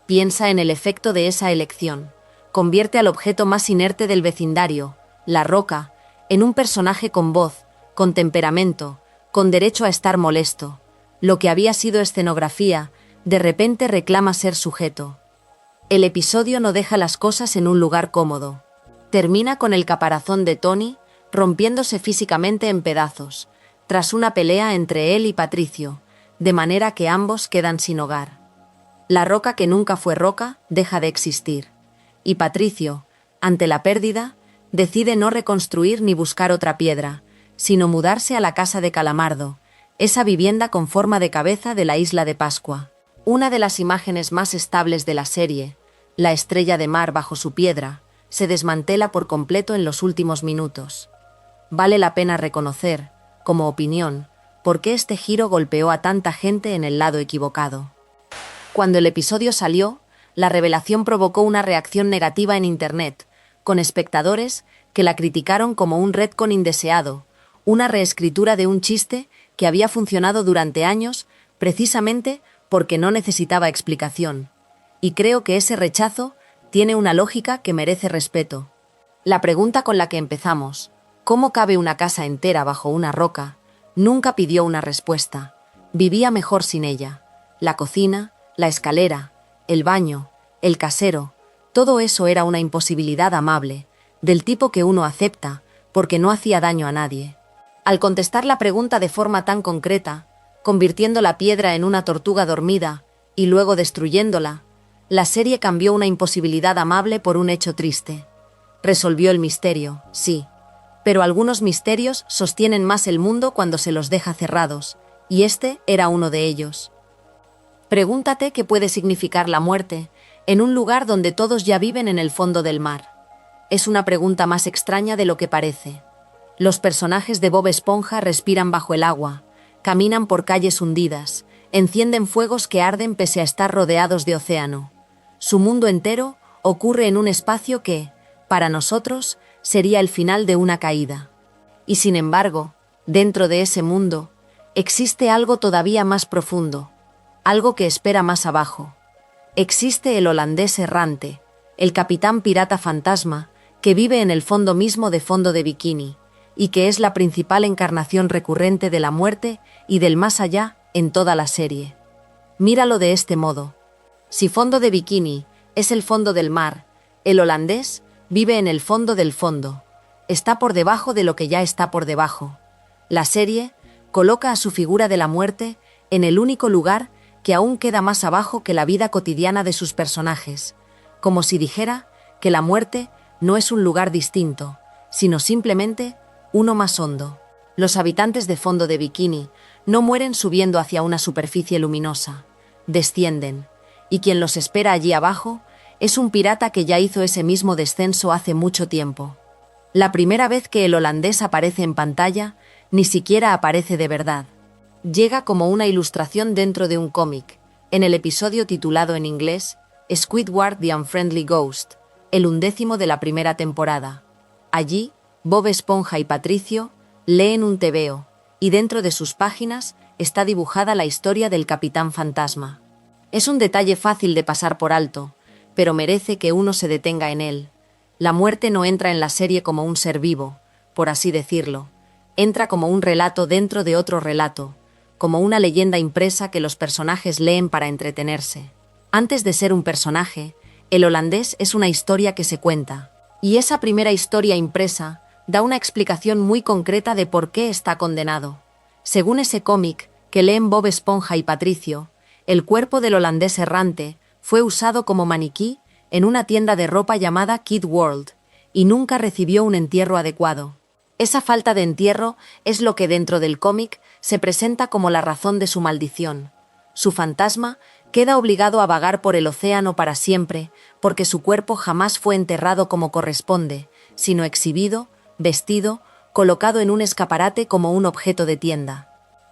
Piensa en el efecto de esa elección. Convierte al objeto más inerte del vecindario, la roca, en un personaje con voz, con temperamento, con derecho a estar molesto. Lo que había sido escenografía, de repente reclama ser sujeto. El episodio no deja las cosas en un lugar cómodo. Termina con el caparazón de Tony rompiéndose físicamente en pedazos, tras una pelea entre él y Patricio, de manera que ambos quedan sin hogar. La roca que nunca fue roca deja de existir. Y Patricio, ante la pérdida, decide no reconstruir ni buscar otra piedra, sino mudarse a la casa de Calamardo, esa vivienda con forma de cabeza de la isla de Pascua. Una de las imágenes más estables de la serie, la estrella de mar bajo su piedra, se desmantela por completo en los últimos minutos. Vale la pena reconocer, como opinión, por qué este giro golpeó a tanta gente en el lado equivocado. Cuando el episodio salió, la revelación provocó una reacción negativa en Internet, con espectadores que la criticaron como un retcon indeseado, una reescritura de un chiste que había funcionado durante años precisamente porque no necesitaba explicación. Y creo que ese rechazo tiene una lógica que merece respeto. La pregunta con la que empezamos, ¿cómo cabe una casa entera bajo una roca?, nunca pidió una respuesta. Vivía mejor sin ella. La cocina, la escalera, el baño, el casero, todo eso era una imposibilidad amable, del tipo que uno acepta, porque no hacía daño a nadie. Al contestar la pregunta de forma tan concreta, convirtiendo la piedra en una tortuga dormida y luego destruyéndola, la serie cambió una imposibilidad amable por un hecho triste. Resolvió el misterio, sí, pero algunos misterios sostienen más el mundo cuando se los deja cerrados, y este era uno de ellos. Pregúntate qué puede significar la muerte en un lugar donde todos ya viven en el fondo del mar. Es una pregunta más extraña de lo que parece. Los personajes de Bob Esponja respiran bajo el agua, caminan por calles hundidas, encienden fuegos que arden pese a estar rodeados de océano. Su mundo entero ocurre en un espacio que, para nosotros, sería el final de una caída. Y sin embargo, dentro de ese mundo, existe algo todavía más profundo, algo que espera más abajo. Existe el holandés errante, el capitán pirata fantasma, que vive en el fondo mismo de Fondo de Bikini, y que es la principal encarnación recurrente de la muerte y del más allá en toda la serie. Míralo de este modo. Si Fondo de Bikini es el fondo del mar, el holandés vive en el fondo del fondo. Está por debajo de lo que ya está por debajo. La serie coloca a su figura de la muerte en el único lugar que aún queda más abajo que la vida cotidiana de sus personajes, como si dijera que la muerte no es un lugar distinto, sino simplemente uno más hondo. Los habitantes de Fondo de Bikini no mueren subiendo hacia una superficie luminosa, descienden, y quien los espera allí abajo es un pirata que ya hizo ese mismo descenso hace mucho tiempo. La primera vez que el holandés aparece en pantalla, ni siquiera aparece de verdad. Llega como una ilustración dentro de un cómic, en el episodio titulado en inglés Squidward the Unfriendly Ghost, el 11º de la primera temporada. Allí, Bob Esponja y Patricio leen un tebeo, y dentro de sus páginas está dibujada la historia del Capitán Fantasma. Es un detalle fácil de pasar por alto, pero merece que uno se detenga en él. La muerte no entra en la serie como un ser vivo, por así decirlo. Entra como un relato dentro de otro relato, como una leyenda impresa que los personajes leen para entretenerse. Antes de ser un personaje, el holandés es una historia que se cuenta, y esa primera historia impresa da una explicación muy concreta de por qué está condenado. Según ese cómic que leen Bob Esponja y Patricio, el cuerpo del holandés errante fue usado como maniquí en una tienda de ropa llamada Kid World, y nunca recibió un entierro adecuado. Esa falta de entierro es lo que dentro del cómic se presenta como la razón de su maldición. Su fantasma queda obligado a vagar por el océano para siempre, porque su cuerpo jamás fue enterrado como corresponde, sino exhibido, vestido, colocado en un escaparate como un objeto de tienda.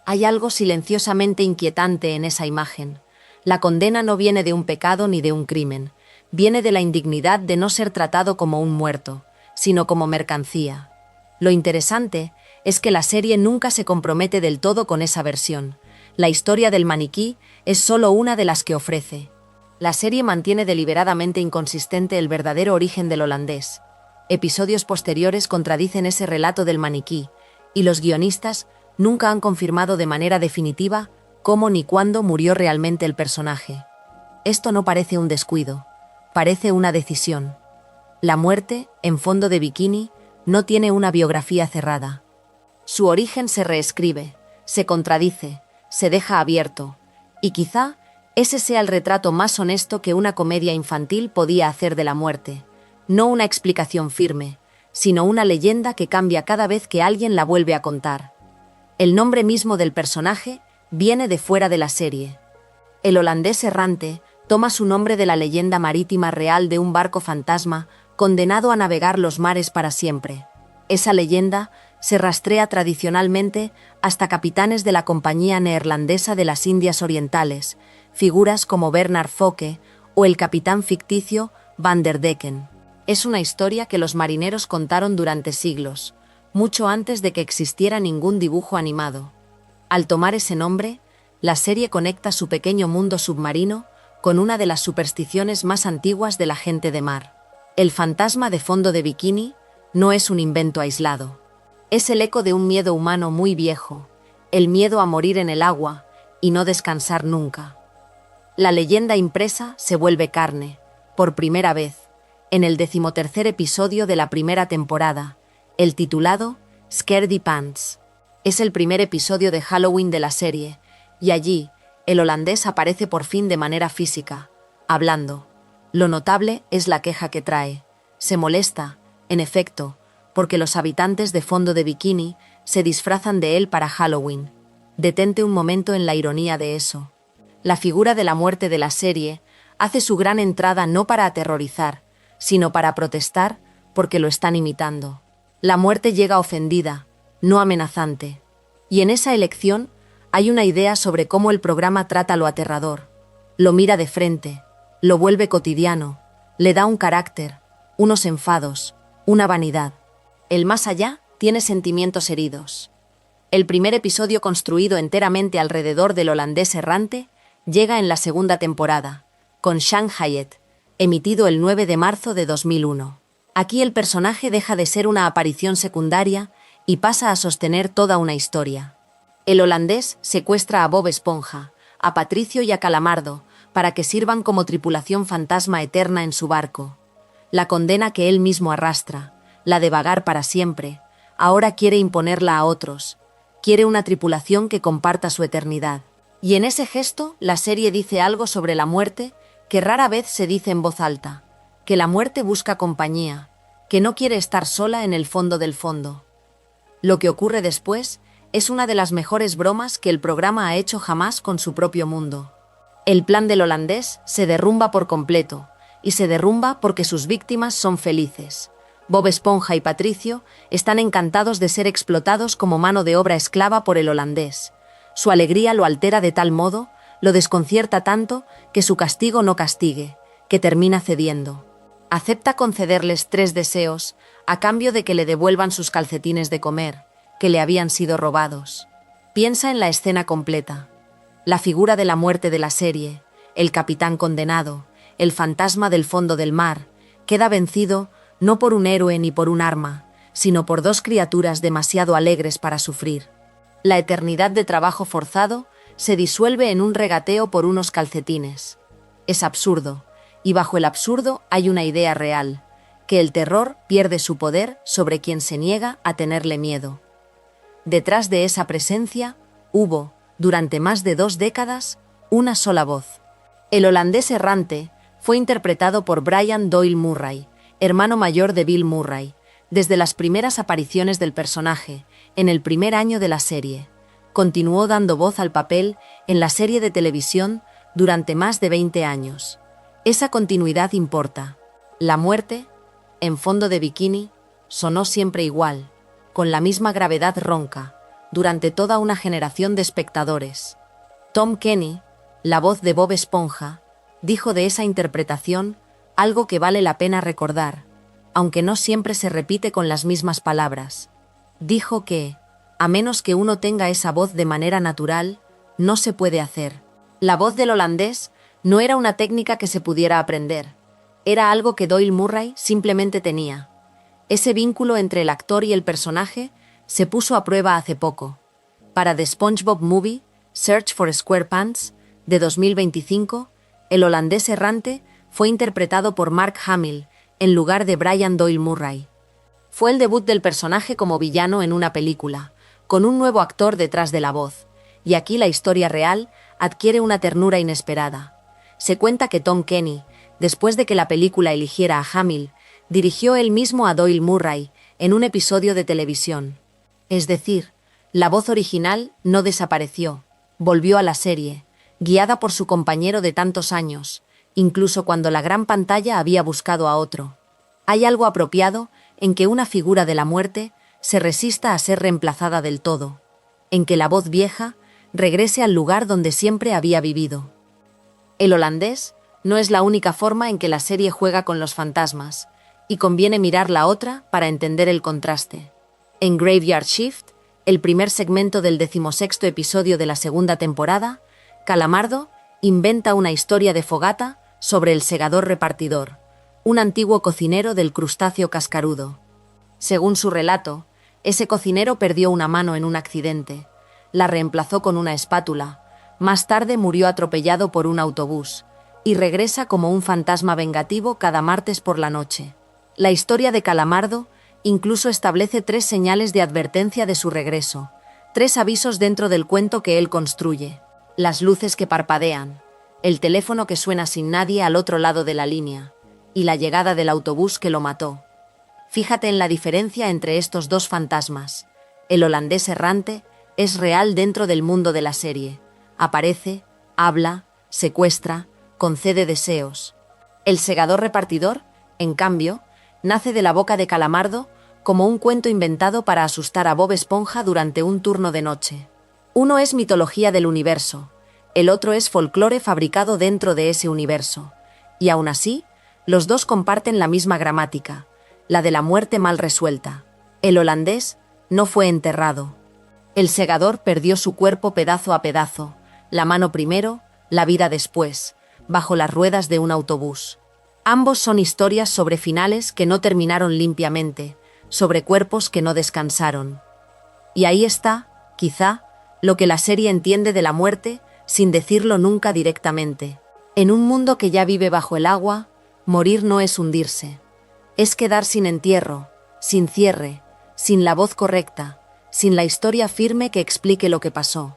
Hay algo silenciosamente inquietante en esa imagen. La condena no viene de un pecado ni de un crimen, viene de la indignidad de no ser tratado como un muerto, sino como mercancía. Lo interesante es que la serie nunca se compromete del todo con esa versión. La historia del maniquí es solo una de las que ofrece. La serie mantiene deliberadamente inconsistente el verdadero origen del holandés. Episodios posteriores contradicen ese relato del maniquí, y los guionistas nunca han confirmado de manera definitiva cómo ni cuándo murió realmente el personaje. Esto no parece un descuido, parece una decisión. La muerte, en Fondo de Bikini, no tiene una biografía cerrada. Su origen se reescribe, se contradice, se deja abierto, y quizá ese sea el retrato más honesto que una comedia infantil podía hacer de la muerte. No una explicación firme, sino una leyenda que cambia cada vez que alguien la vuelve a contar. El nombre mismo del personaje viene de fuera de la serie. El holandés errante toma su nombre de la leyenda marítima real de un barco fantasma condenado a navegar los mares para siempre. Esa leyenda se rastrea tradicionalmente hasta capitanes de la Compañía Neerlandesa de las Indias Orientales, figuras como Bernard Focke o el capitán ficticio Van der Decken. Es una historia que los marineros contaron durante siglos, mucho antes de que existiera ningún dibujo animado. Al tomar ese nombre, la serie conecta su pequeño mundo submarino con una de las supersticiones más antiguas de la gente de mar. El fantasma de Fondo de Bikini no es un invento aislado. Es el eco de un miedo humano muy viejo, el miedo a morir en el agua y no descansar nunca. La leyenda impresa se vuelve carne, por primera vez, en el 13º episodio de la primera temporada, el titulado Scaredy Pants. Es el primer episodio de Halloween de la serie, y allí el holandés aparece por fin de manera física, hablando. Lo notable es la queja que trae. Se molesta, en efecto, porque los habitantes de Fondo de Bikini se disfrazan de él para Halloween. Detente un momento en la ironía de eso. La figura de la muerte de la serie hace su gran entrada no para aterrorizar, sino para protestar porque lo están imitando. La muerte llega ofendida, no amenazante. Y en esa elección hay una idea sobre cómo el programa trata lo aterrador. Lo mira de frente, lo vuelve cotidiano, le da un carácter, unos enfados, una vanidad. El más allá tiene sentimientos heridos. El primer episodio construido enteramente alrededor del holandés errante llega en la segunda temporada, con Sean Hyatt, emitido el 9 de marzo de 2001. Aquí el personaje deja de ser una aparición secundaria y pasa a sostener toda una historia. El holandés secuestra a Bob Esponja, a Patricio y a Calamardo, para que sirvan como tripulación fantasma eterna en su barco. La condena que él mismo arrastra, la de vagar para siempre, ahora quiere imponerla a otros. Quiere una tripulación que comparta su eternidad. Y en ese gesto, la serie dice algo sobre la muerte que rara vez se dice en voz alta, que la muerte busca compañía, que no quiere estar sola en el fondo del fondo. Lo que ocurre después es una de las mejores bromas que el programa ha hecho jamás con su propio mundo. El plan del holandés se derrumba por completo, y se derrumba porque sus víctimas son felices. Bob Esponja y Patricio están encantados de ser explotados como mano de obra esclava por el holandés. Su alegría lo altera de tal modo, lo desconcierta tanto, que su castigo no castigue, que termina cediendo. Acepta concederles 3 deseos a cambio de que le devuelvan sus calcetines de comer, que le habían sido robados. Piensa en la escena completa. La figura de la muerte de la serie, el capitán condenado, el fantasma del fondo del mar, queda vencido no por un héroe ni por un arma, sino por 2 criaturas demasiado alegres para sufrir. La eternidad de trabajo forzado se disuelve en un regateo por unos calcetines. Es absurdo, y bajo el absurdo hay una idea real, que el terror pierde su poder sobre quien se niega a tenerle miedo. Detrás de esa presencia hubo, durante más de 2 décadas, una sola voz. El holandés errante fue interpretado por Brian Doyle Murray, hermano mayor de Bill Murray, desde las primeras apariciones del personaje, en el primer año de la serie. Continuó dando voz al papel en la serie de televisión durante más de 20 años. Esa continuidad importa. La muerte, en fondo de bikini, sonó siempre igual, con la misma gravedad ronca, durante toda una generación de espectadores. Tom Kenny, la voz de Bob Esponja, dijo de esa interpretación algo que vale la pena recordar, aunque no siempre se repite con las mismas palabras. Dijo que, a menos que uno tenga esa voz de manera natural, no se puede hacer. La voz del holandés no era una técnica que se pudiera aprender, era algo que Doyle Murray simplemente tenía. Ese vínculo entre el actor y el personaje se puso a prueba hace poco. Para The SpongeBob Movie, Search for SquarePants, de 2025, el holandés errante fue interpretado por Mark Hamill, en lugar de Brian Doyle Murray. Fue el debut del personaje como villano en una película, con un nuevo actor detrás de la voz, y aquí la historia real adquiere una ternura inesperada. Se cuenta que Tom Kenny, después de que la película eligiera a Hamill, dirigió él mismo a Doyle Murray en un episodio de televisión. Es decir, la voz original no desapareció, volvió a la serie, guiada por su compañero de tantos años, incluso cuando la gran pantalla había buscado a otro. Hay algo apropiado en que una figura de la muerte se resista a ser reemplazada del todo, en que la voz vieja regrese al lugar donde siempre había vivido. El holandés no es la única forma en que la serie juega con los fantasmas, y conviene mirar la otra para entender el contraste. En Graveyard Shift, el primer segmento del 16º episodio de la segunda temporada, Calamardo inventa una historia de fogata sobre el segador repartidor, un antiguo cocinero del crustáceo cascarudo. Según su relato, ese cocinero perdió una mano en un accidente, la reemplazó con una espátula, más tarde murió atropellado por un autobús, y regresa como un fantasma vengativo cada martes por la noche. La historia de Calamardo incluso establece 3 señales de advertencia de su regreso, 3 avisos dentro del cuento que él construye: las luces que parpadean, el teléfono que suena sin nadie al otro lado de la línea, y la llegada del autobús que lo mató. Fíjate en la diferencia entre estos 2 fantasmas. El holandés errante es real dentro del mundo de la serie. Aparece, habla, secuestra, concede deseos. El segador repartidor, en cambio, nace de la boca de Calamardo como un cuento inventado para asustar a Bob Esponja durante un turno de noche. Uno es mitología del universo, el otro es folclore fabricado dentro de ese universo, y aún así, los 2 comparten la misma gramática, la de la muerte mal resuelta. El holandés no fue enterrado. El segador perdió su cuerpo pedazo a pedazo, la mano primero, la vida después, bajo las ruedas de un autobús. Ambos son historias sobre finales que no terminaron limpiamente, sobre cuerpos que no descansaron. Y ahí está, quizá, lo que la serie entiende de la muerte, sin decirlo nunca directamente. En un mundo que ya vive bajo el agua, morir no es hundirse. Es quedar sin entierro, sin cierre, sin la voz correcta, sin la historia firme que explique lo que pasó.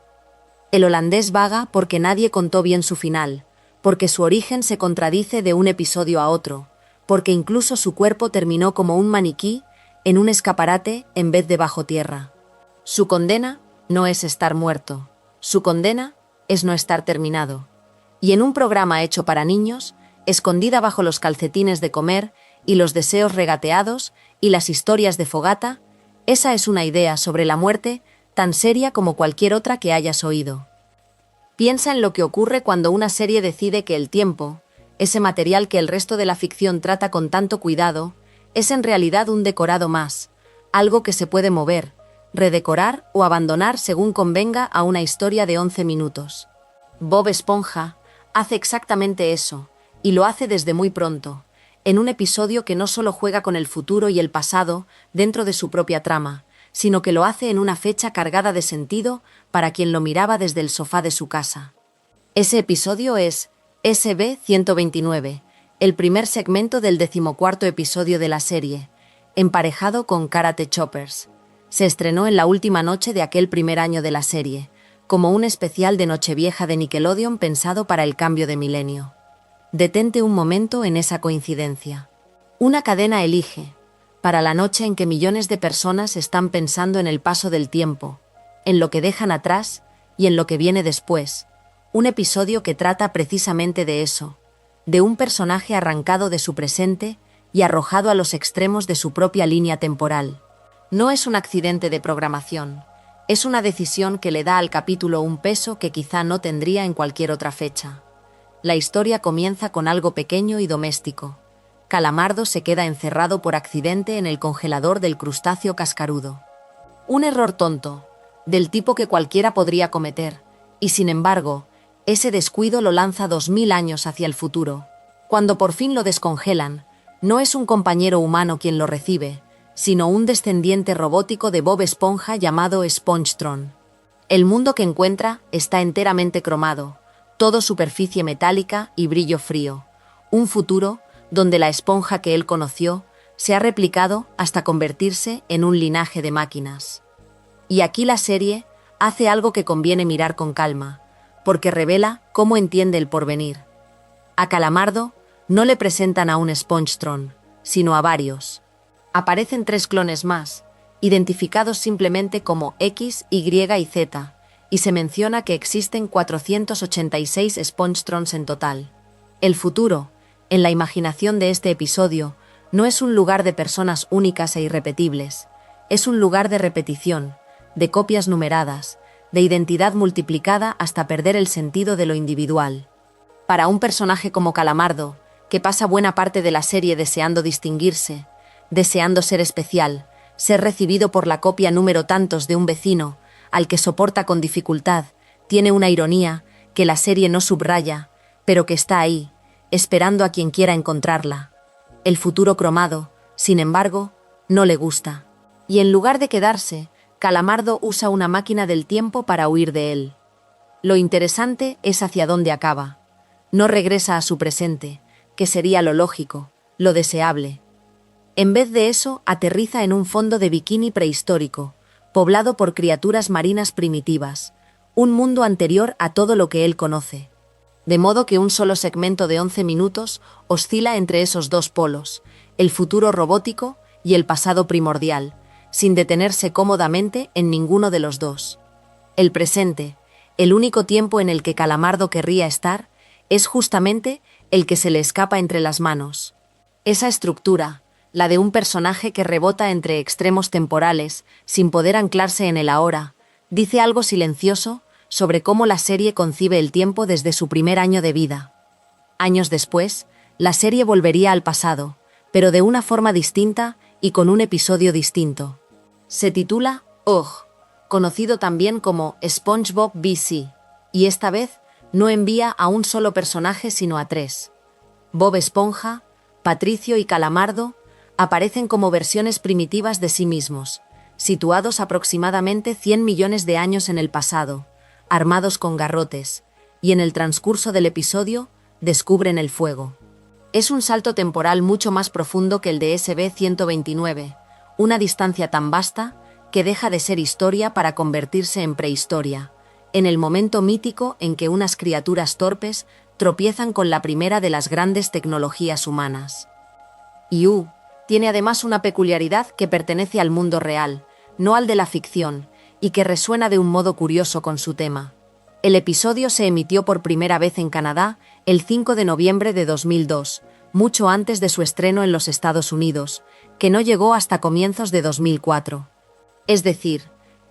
El holandés vaga porque nadie contó bien su final, porque su origen se contradice de un episodio a otro, porque incluso su cuerpo terminó como un maniquí en un escaparate en vez de bajo tierra. Su condena no es estar muerto, su condena es no estar terminado. Y en un programa hecho para niños, escondida bajo los calcetines de comer y los deseos regateados y las historias de fogata, esa es una idea sobre la muerte tan seria como cualquier otra que hayas oído. Piensa en lo que ocurre cuando una serie decide que el tiempo, ese material que el resto de la ficción trata con tanto cuidado, es en realidad un decorado más, algo que se puede mover, redecorar o abandonar según convenga a una historia de 11 minutos. Bob Esponja hace exactamente eso, y lo hace desde muy pronto, en un episodio que no solo juega con el futuro y el pasado dentro de su propia trama, sino que lo hace en una fecha cargada de sentido para quien lo miraba desde el sofá de su casa. Ese episodio es SB-129, el primer segmento del 14º episodio de la serie, emparejado con Karate Choppers. Se estrenó en la última noche de aquel primer año de la serie, como un especial de Nochevieja de Nickelodeon pensado para el cambio de milenio. Detente un momento en esa coincidencia. Una cadena elige, para la noche en que millones de personas están pensando en el paso del tiempo, en lo que dejan atrás y en lo que viene después, un episodio que trata precisamente de eso, de un personaje arrancado de su presente y arrojado a los extremos de su propia línea temporal. No es un accidente de programación, es una decisión que le da al capítulo un peso que quizá no tendría en cualquier otra fecha. La historia comienza con algo pequeño y doméstico. Calamardo se queda encerrado por accidente en el congelador del crustáceo cascarudo. Un error tonto, del tipo que cualquiera podría cometer, y sin embargo, ese descuido lo lanza 2000 años hacia el futuro. Cuando por fin lo descongelan, no es un compañero humano quien lo recibe, sino un descendiente robótico de Bob Esponja llamado Spongetron. El mundo que encuentra está enteramente cromado, todo superficie metálica y brillo frío. Un futuro donde la esponja que él conoció se ha replicado hasta convertirse en un linaje de máquinas. Y aquí la serie hace algo que conviene mirar con calma, porque revela cómo entiende el porvenir. A Calamardo no le presentan a un Spongetron, sino a varios. Aparecen 3 clones más, identificados simplemente como X, Y y Z, y se menciona que existen 486 Spongetrons en total. El futuro, en la imaginación de este episodio, no es un lugar de personas únicas e irrepetibles, es un lugar de repetición, de copias numeradas, de identidad multiplicada hasta perder el sentido de lo individual. Para un personaje como Calamardo, que pasa buena parte de la serie deseando distinguirse, deseando ser especial, ser recibido por la copia número tantos de un vecino, al que soporta con dificultad, tiene una ironía que la serie no subraya, pero que está ahí, esperando a quien quiera encontrarla. El futuro cromado, sin embargo, no le gusta. Y en lugar de quedarse, Calamardo usa una máquina del tiempo para huir de él. Lo interesante es hacia dónde acaba. No regresa a su presente, que sería lo lógico, lo deseable. En vez de eso, aterriza en un fondo de bikini prehistórico, poblado por criaturas marinas primitivas, un mundo anterior a todo lo que él conoce. De modo que un solo segmento de 11 minutos oscila entre esos dos polos, el futuro robótico y el pasado primordial, sin detenerse cómodamente en ninguno de los dos. El presente, el único tiempo en el que Calamardo querría estar, es justamente el que se le escapa entre las manos. Esa estructura, la de un personaje que rebota entre extremos temporales, sin poder anclarse en el ahora, dice algo silencioso sobre cómo la serie concibe el tiempo desde su primer año de vida. Años después, la serie volvería al pasado, pero de una forma distinta y con un episodio distinto. Se titula Ugh, conocido también como SpongeBob BC, y esta vez No envía a un solo personaje sino a 3. Bob Esponja, Patricio y Calamardo aparecen como versiones primitivas de sí mismos, situados aproximadamente 100 millones de años en el pasado, armados con garrotes, y en el transcurso del episodio descubren el fuego. Es un salto temporal mucho más profundo que el de SB-129, una distancia tan vasta que deja de ser historia para convertirse en prehistoria, en el momento mítico en que unas criaturas torpes tropiezan con la primera de las grandes tecnologías humanas. You tiene además una peculiaridad que pertenece al mundo real, no al de la ficción, y que resuena de un modo curioso con su tema. El episodio se emitió por primera vez en Canadá el 5 de noviembre de 2002, mucho antes de su estreno en los Estados Unidos, que no llegó hasta comienzos de 2004. Es decir,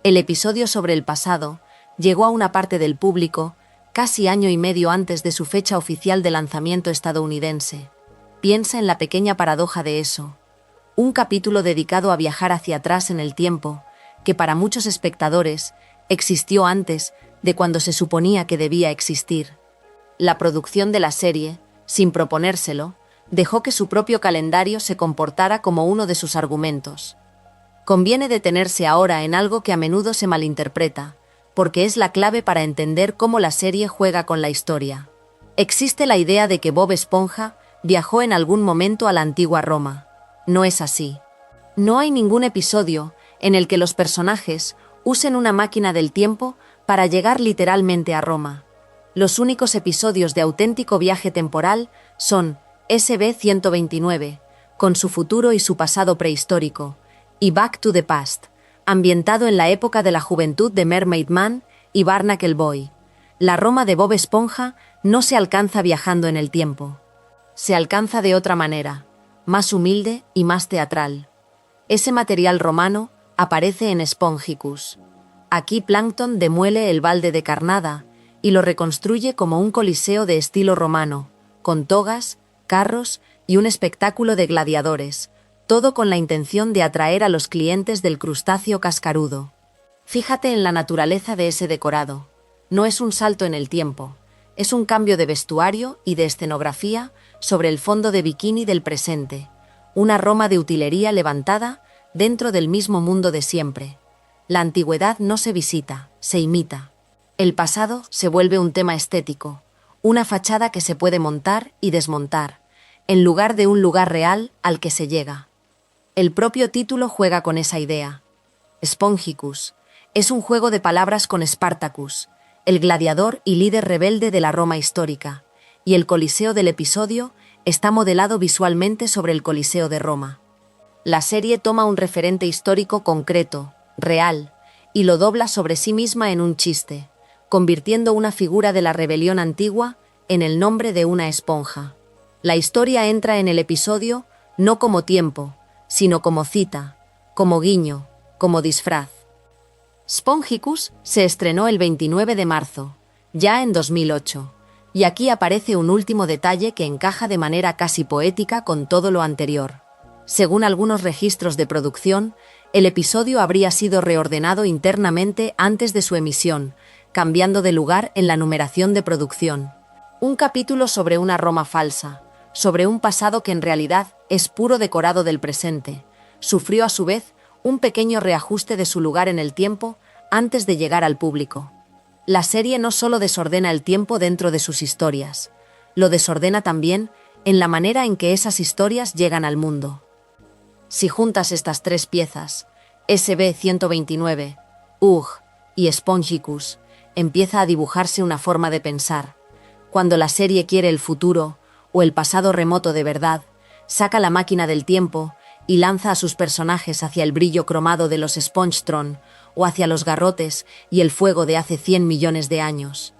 el episodio sobre el pasado llegó a una parte del público casi año y medio antes de su fecha oficial de lanzamiento estadounidense. Piensa en la pequeña paradoja de eso. Un capítulo dedicado a viajar hacia atrás en el tiempo, que para muchos espectadores existió antes de cuando se suponía que debía existir. La producción de la serie, sin proponérselo, dejó que su propio calendario se comportara como uno de sus argumentos. Conviene detenerse ahora en algo que a menudo se malinterpreta, porque es la clave para entender cómo la serie juega con la historia. Existe la idea de que Bob Esponja viajó en algún momento a la antigua Roma. No es así. No hay ningún episodio en el que los personajes usen una máquina del tiempo para llegar literalmente a Roma. Los únicos episodios de auténtico viaje temporal son SB-129, con su futuro y su pasado prehistórico, y Back to the Past, ambientado en la época de la juventud de Mermaid Man y Barnacle Boy. La Roma de Bob Esponja no se alcanza viajando en el tiempo. Se alcanza de otra manera, más humilde y más teatral. Ese material romano aparece en Spongicus. Aquí Plankton demuele el balde de Carnada y lo reconstruye como un coliseo de estilo romano, con togas, carros y un espectáculo de gladiadores, todo con la intención de atraer a los clientes del crustáceo cascarudo. Fíjate en la naturaleza de ese decorado. No es un salto en el tiempo, es un cambio de vestuario y de escenografía sobre el fondo de bikini del presente, una Roma de utilería levantada dentro del mismo mundo de siempre. La antigüedad no se visita, se imita. El pasado se vuelve un tema estético, una fachada que se puede montar y desmontar, en lugar de un lugar real al que se llega. El propio título juega con esa idea. Spongicus es un juego de palabras con Spartacus, el gladiador y líder rebelde de la Roma histórica, y el Coliseo del episodio está modelado visualmente sobre el Coliseo de Roma. La serie toma un referente histórico concreto, real, y lo dobla sobre sí misma en un chiste, convirtiendo una figura de la rebelión antigua en el nombre de una esponja. La historia entra en el episodio no como tiempo, sino como cita, como guiño, como disfraz. Spongicus se estrenó el 29 de marzo, ya en 2008, y aquí aparece un último detalle que encaja de manera casi poética con todo lo anterior. Según algunos registros de producción, el episodio habría sido reordenado internamente antes de su emisión, cambiando de lugar en la numeración de producción. Un capítulo sobre una Roma falsa, sobre un pasado que en realidad es puro decorado del presente, sufrió a su vez un pequeño reajuste de su lugar en el tiempo antes de llegar al público. La serie no solo desordena el tiempo dentro de sus historias, lo desordena también en la manera en que esas historias llegan al mundo. Si juntas estas tres piezas, SB-129, UG y Spongicus, empieza a dibujarse una forma de pensar. Cuando la serie quiere el futuro o el pasado remoto de verdad, saca la máquina del tiempo y lanza a sus personajes hacia el brillo cromado de los Spongetron o hacia los garrotes y el fuego de hace 100 millones de años.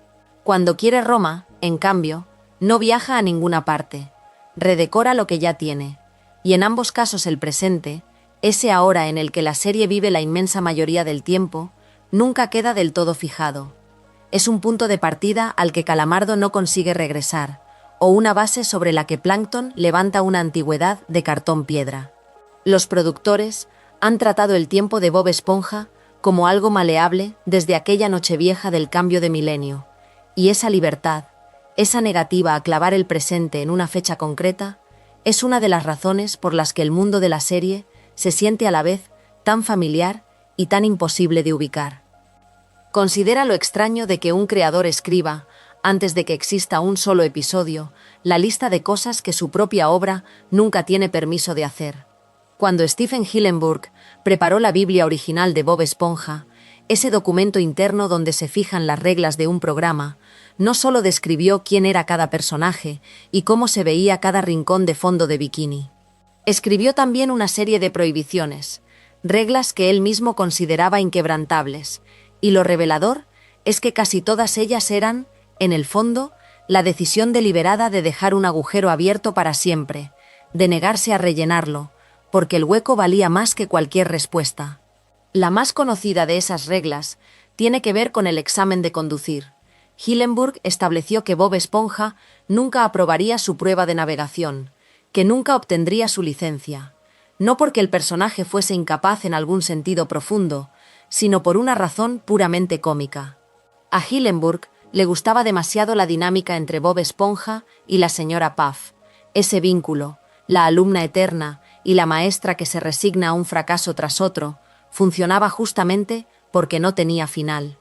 Cuando quiere Roma, en cambio, no viaja a ninguna parte, redecora lo que ya tiene, y en ambos casos el presente, ese ahora en el que la serie vive la inmensa mayoría del tiempo, nunca queda del todo fijado. Es un punto de partida al que Calamardo no consigue regresar, o una base sobre la que Plankton levanta una antigüedad de cartón-piedra. Los productores han tratado el tiempo de Bob Esponja como algo maleable desde aquella Nochevieja del cambio de milenio, Y esa libertad, esa negativa a clavar el presente en una fecha concreta, es una de las razones por las que el mundo de la serie se siente a la vez tan familiar y tan imposible de ubicar. Considera lo extraño de que un creador escriba, antes de que exista un solo episodio, la lista de cosas que su propia obra nunca tiene permiso de hacer. Cuando Stephen Hillenburg preparó la Biblia original de Bob Esponja, ese documento interno donde se fijan las reglas de un programa, no solo describió quién era cada personaje y cómo se veía cada rincón de fondo de bikini. Escribió también una serie de prohibiciones, reglas que él mismo consideraba inquebrantables, y lo revelador es que casi todas ellas eran, en el fondo, la decisión deliberada de dejar un agujero abierto para siempre, de negarse a rellenarlo, porque el hueco valía más que cualquier respuesta. La más conocida de esas reglas tiene que ver con el examen de conducir. Hillenburg estableció que Bob Esponja nunca aprobaría su prueba de navegación, que nunca obtendría su licencia, no porque el personaje fuese incapaz en algún sentido profundo, sino por una razón puramente cómica. A Hillenburg le gustaba demasiado la dinámica entre Bob Esponja y la señora Puff, ese vínculo, la alumna eterna y la maestra que se resigna a un fracaso tras otro, funcionaba justamente porque no tenía final.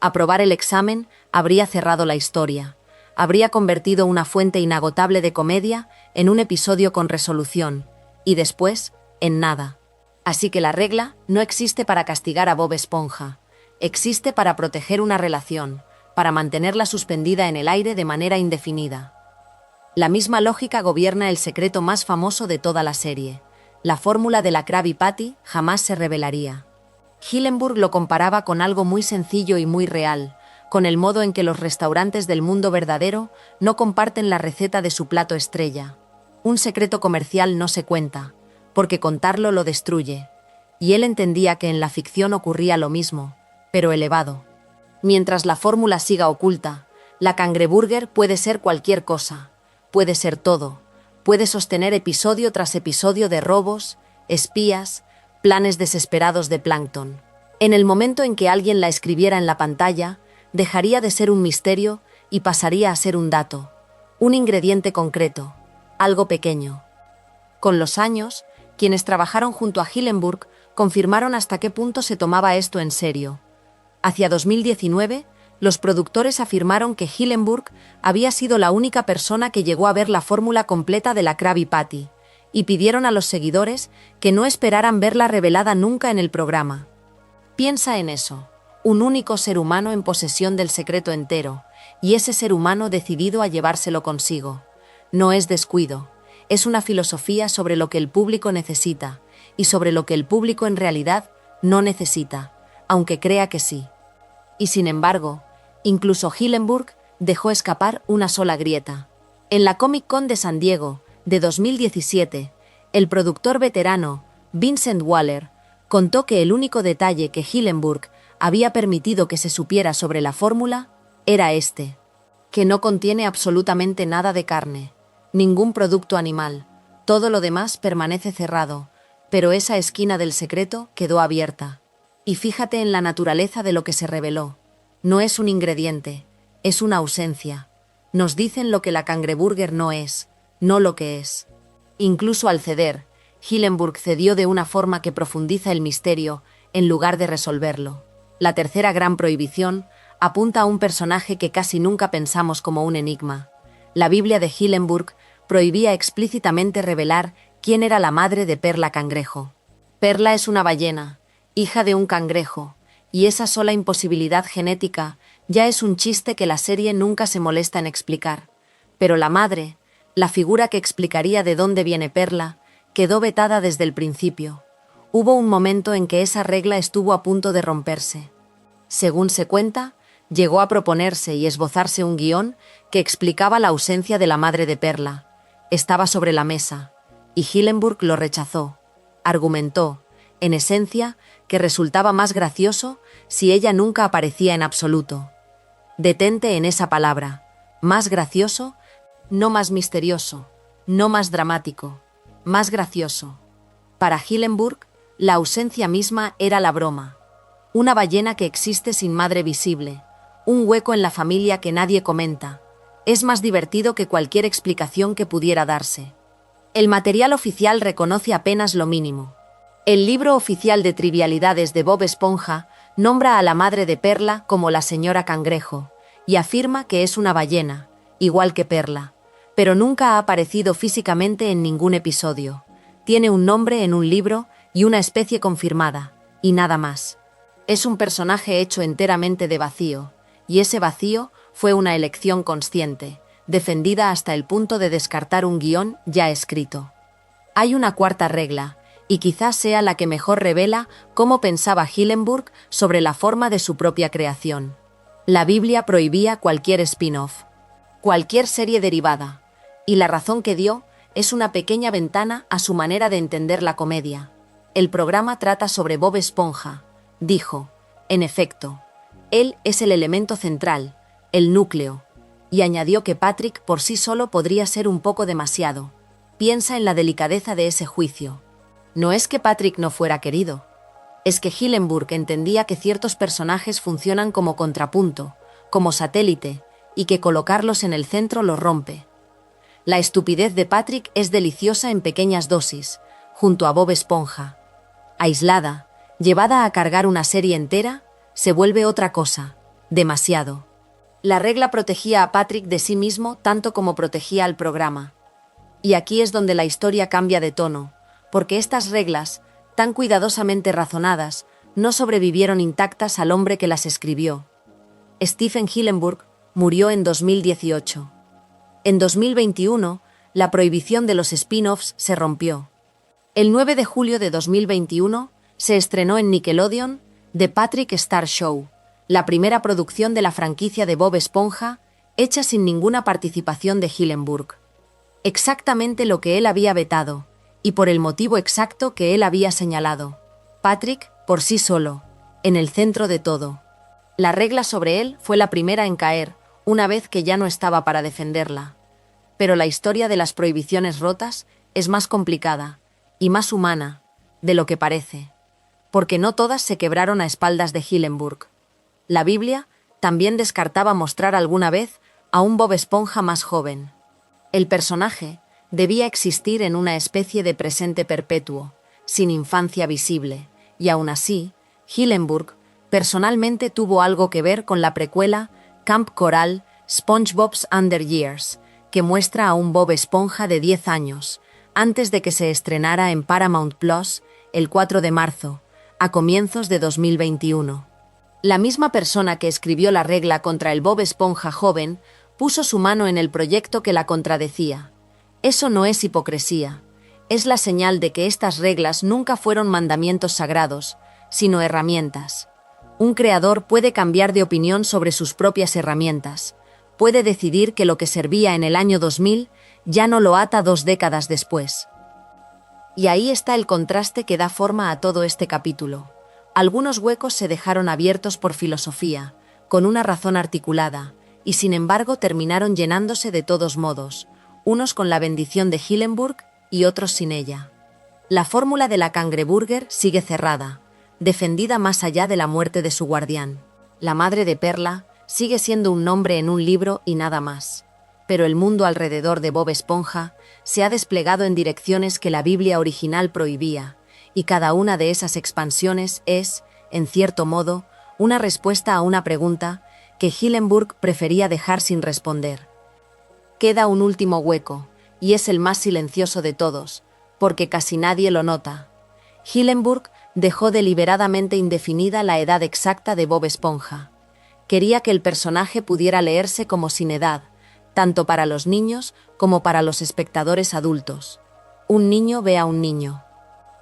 Aprobar el examen habría cerrado la historia, habría convertido una fuente inagotable de comedia en un episodio con resolución, y después, en nada. Así que la regla no existe para castigar a Bob Esponja, existe para proteger una relación, para mantenerla suspendida en el aire de manera indefinida. La misma lógica gobierna el secreto más famoso de toda la serie. La fórmula de la Krabby Patty jamás se revelaría. Hillenburg lo comparaba con algo muy sencillo y muy real, con el modo en que los restaurantes del mundo verdadero no comparten la receta de su plato estrella. Un secreto comercial no se cuenta, porque contarlo lo destruye. Y él entendía que en la ficción ocurría lo mismo, pero elevado. Mientras la fórmula siga oculta, la cangreburger puede ser cualquier cosa, puede ser todo, puede sostener episodio tras episodio de robos, espías, planes desesperados de Plankton. En el momento en que alguien la escribiera en la pantalla, dejaría de ser un misterio y pasaría a ser un dato, un ingrediente concreto, algo pequeño. Con los años, quienes trabajaron junto a Hillenburg confirmaron hasta qué punto se tomaba esto en serio. Hacia 2019, los productores afirmaron que Hillenburg había sido la única persona que llegó a ver la fórmula completa de la Krabby Patty, y pidieron a los seguidores que no esperaran verla revelada nunca en el programa. Piensa en eso, un único ser humano en posesión del secreto entero, y ese ser humano decidido a llevárselo consigo. No es descuido, es una filosofía sobre lo que el público necesita, y sobre lo que el público en realidad no necesita, aunque crea que sí. Y sin embargo, incluso Hillenburg dejó escapar una sola grieta. En la Comic Con de San Diego, de 2017, el productor veterano, Vincent Waller, contó que el único detalle que Hillenburg había permitido que se supiera sobre la fórmula era este, que no contiene absolutamente nada de carne, ningún producto animal, todo lo demás permanece cerrado, pero esa esquina del secreto quedó abierta. Y fíjate en la naturaleza de lo que se reveló. No es un ingrediente, es una ausencia. Nos dicen lo que la cangreburger no es, no lo que es. Incluso al ceder, Hillenburg cedió de una forma que profundiza el misterio en lugar de resolverlo. La tercera gran prohibición apunta a un personaje que casi nunca pensamos como un enigma. La Biblia de Hillenburg prohibía explícitamente revelar quién era la madre de Perla Cangrejo. Perla es una ballena, hija de un cangrejo, y esa sola imposibilidad genética ya es un chiste que la serie nunca se molesta en explicar. Pero la madre, la figura que explicaría de dónde viene Perla, quedó vetada desde el principio. Hubo un momento en que esa regla estuvo a punto de romperse. Según se cuenta, llegó a proponerse y esbozarse un guión que explicaba la ausencia de la madre de Perla. Estaba sobre la mesa, y Hillenburg lo rechazó. Argumentó, en esencia, que resultaba más gracioso si ella nunca aparecía en absoluto. Detente en esa palabra. Más gracioso, no más misterioso, no más dramático, más gracioso. Para Hillenburg, la ausencia misma era la broma. Una ballena que existe sin madre visible, un hueco en la familia que nadie comenta. Es más divertido que cualquier explicación que pudiera darse. El material oficial reconoce apenas lo mínimo. El libro oficial de trivialidades de Bob Esponja nombra a la madre de Perla como la señora Cangrejo y afirma que es una ballena, igual que Perla, pero nunca ha aparecido físicamente en ningún episodio. Tiene un nombre en un libro y una especie confirmada, y nada más. Es un personaje hecho enteramente de vacío, y ese vacío fue una elección consciente, defendida hasta el punto de descartar un guión ya escrito. Hay una cuarta regla, y quizás sea la que mejor revela cómo pensaba Hillenburg sobre la forma de su propia creación. La Biblia prohibía cualquier spin-off, cualquier serie derivada, y la razón que dio es una pequeña ventana a su manera de entender la comedia. El programa trata sobre Bob Esponja, dijo. En efecto, él es el elemento central, el núcleo, y añadió que Patrick por sí solo podría ser un poco demasiado. Piensa en la delicadeza de ese juicio. No es que Patrick no fuera querido. Es que Hillenburg entendía que ciertos personajes funcionan como contrapunto, como satélite, y que colocarlos en el centro los rompe. La estupidez de Patrick es deliciosa en pequeñas dosis, junto a Bob Esponja. Aislada, llevada a cargar una serie entera, se vuelve otra cosa, demasiado. La regla protegía a Patrick de sí mismo tanto como protegía al programa. Y aquí es donde la historia cambia de tono, porque estas reglas, tan cuidadosamente razonadas, no sobrevivieron intactas al hombre que las escribió. Stephen Hillenburg murió en 2018. En 2021, la prohibición de los spin-offs se rompió. El 9 de julio de 2021 se estrenó en Nickelodeon The Patrick Star Show, la primera producción de la franquicia de Bob Esponja, hecha sin ninguna participación de Hillenburg. Exactamente lo que él había vetado, y por el motivo exacto que él había señalado. Patrick, por sí solo, en el centro de todo. La regla sobre él fue la primera en caer, una vez que ya no estaba para defenderla. Pero la historia de las prohibiciones rotas es más complicada y más humana de lo que parece, porque no todas se quebraron a espaldas de Hillenburg. La Biblia también descartaba mostrar alguna vez a un Bob Esponja más joven. El personaje debía existir en una especie de presente perpetuo, sin infancia visible, y aún así, Hillenburg personalmente tuvo algo que ver con la precuela Camp Coral SpongeBob's Under Years, que muestra a un Bob Esponja de 10 años, antes de que se estrenara en Paramount Plus el 4 de marzo, a comienzos de 2021. La misma persona que escribió la regla contra el Bob Esponja joven puso su mano en el proyecto que la contradecía. Eso no es hipocresía, es la señal de que estas reglas nunca fueron mandamientos sagrados, sino herramientas. Un creador puede cambiar de opinión sobre sus propias herramientas, puede decidir que lo que servía en el año 2000 ya no lo ata 2 décadas después. Y ahí está el contraste que da forma a todo este capítulo. Algunos huecos se dejaron abiertos por filosofía, con una razón articulada, y sin embargo terminaron llenándose de todos modos, unos con la bendición de Hillenburg y otros sin ella. La fórmula de la cangreburger sigue cerrada, defendida más allá de la muerte de su guardián. La madre de Perla sigue siendo un nombre en un libro y nada más. Pero el mundo alrededor de Bob Esponja se ha desplegado en direcciones que la Biblia original prohibía, y cada una de esas expansiones es, en cierto modo, una respuesta a una pregunta que Hillenburg prefería dejar sin responder. Queda un último hueco, y es el más silencioso de todos, porque casi nadie lo nota. Hillenburg dejó deliberadamente indefinida la edad exacta de Bob Esponja. Quería que el personaje pudiera leerse como sin edad, tanto para los niños como para los espectadores adultos. Un niño ve a un niño.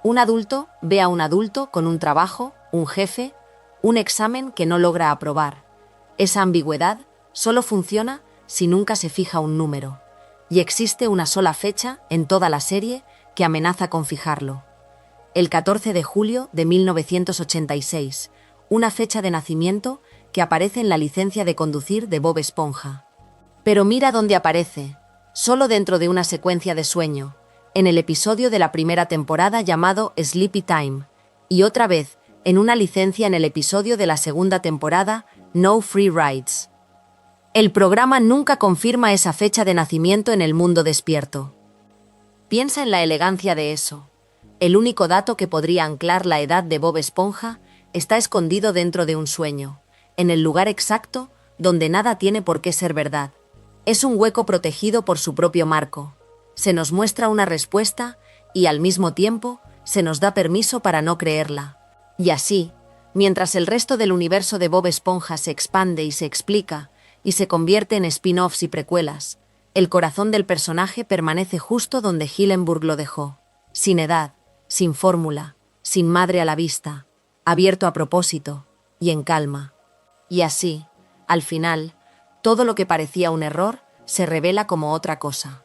Un adulto ve a un adulto con un trabajo, un jefe, un examen que no logra aprobar. Esa ambigüedad solo funciona si nunca se fija un número, y existe una sola fecha en toda la serie que amenaza con fijarlo. El 14 de julio de 1986, una fecha de nacimiento que aparece en la licencia de conducir de Bob Esponja. Pero mira dónde aparece, solo dentro de una secuencia de sueño, en el episodio de la primera temporada llamado Sleepy Time, y otra vez en una licencia en el episodio de la segunda temporada No Free Rides. El programa nunca confirma esa fecha de nacimiento en el mundo despierto. Piensa en la elegancia de eso. El único dato que podría anclar la edad de Bob Esponja está escondido dentro de un sueño, en el lugar exacto donde nada tiene por qué ser verdad. Es un hueco protegido por su propio marco. Se nos muestra una respuesta y, al mismo tiempo, se nos da permiso para no creerla. Y así, mientras el resto del universo de Bob Esponja se expande y se explica, y se convierte en spin-offs y precuelas, el corazón del personaje permanece justo donde Hillenburg lo dejó, sin edad, sin fórmula, sin madre a la vista, abierto a propósito y en calma. Y así, al final, todo lo que parecía un error se revela como otra cosa.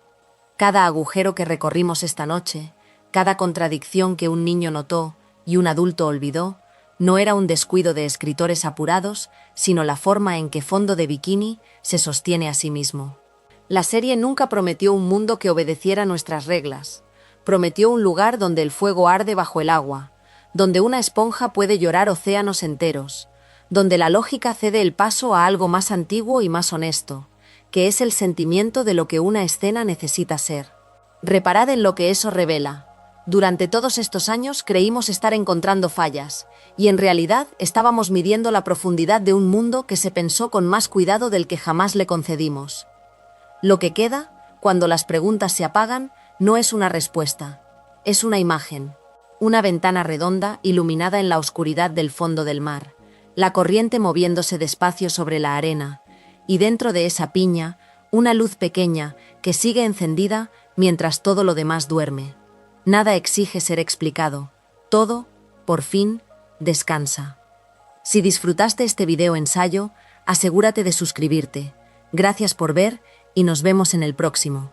Cada agujero que recorrimos esta noche, cada contradicción que un niño notó y un adulto olvidó, no era un descuido de escritores apurados, sino la forma en que Fondo de Bikini se sostiene a sí mismo. La serie nunca prometió un mundo que obedeciera nuestras reglas. Prometió un lugar donde el fuego arde bajo el agua, donde una esponja puede llorar océanos enteros, donde la lógica cede el paso a algo más antiguo y más honesto, que es el sentimiento de lo que una escena necesita ser. Reparad en lo que eso revela. Durante todos estos años creímos estar encontrando fallas, y en realidad estábamos midiendo la profundidad de un mundo que se pensó con más cuidado del que jamás le concedimos. Lo que queda, cuando las preguntas se apagan, no es una respuesta, es una imagen. Una ventana redonda iluminada en la oscuridad del fondo del mar, la corriente moviéndose despacio sobre la arena, y dentro de esa piña, una luz pequeña que sigue encendida mientras todo lo demás duerme. Nada exige ser explicado. Todo, por fin, descansa. Si disfrutaste este video ensayo, asegúrate de suscribirte. Gracias por ver y nos vemos en el próximo.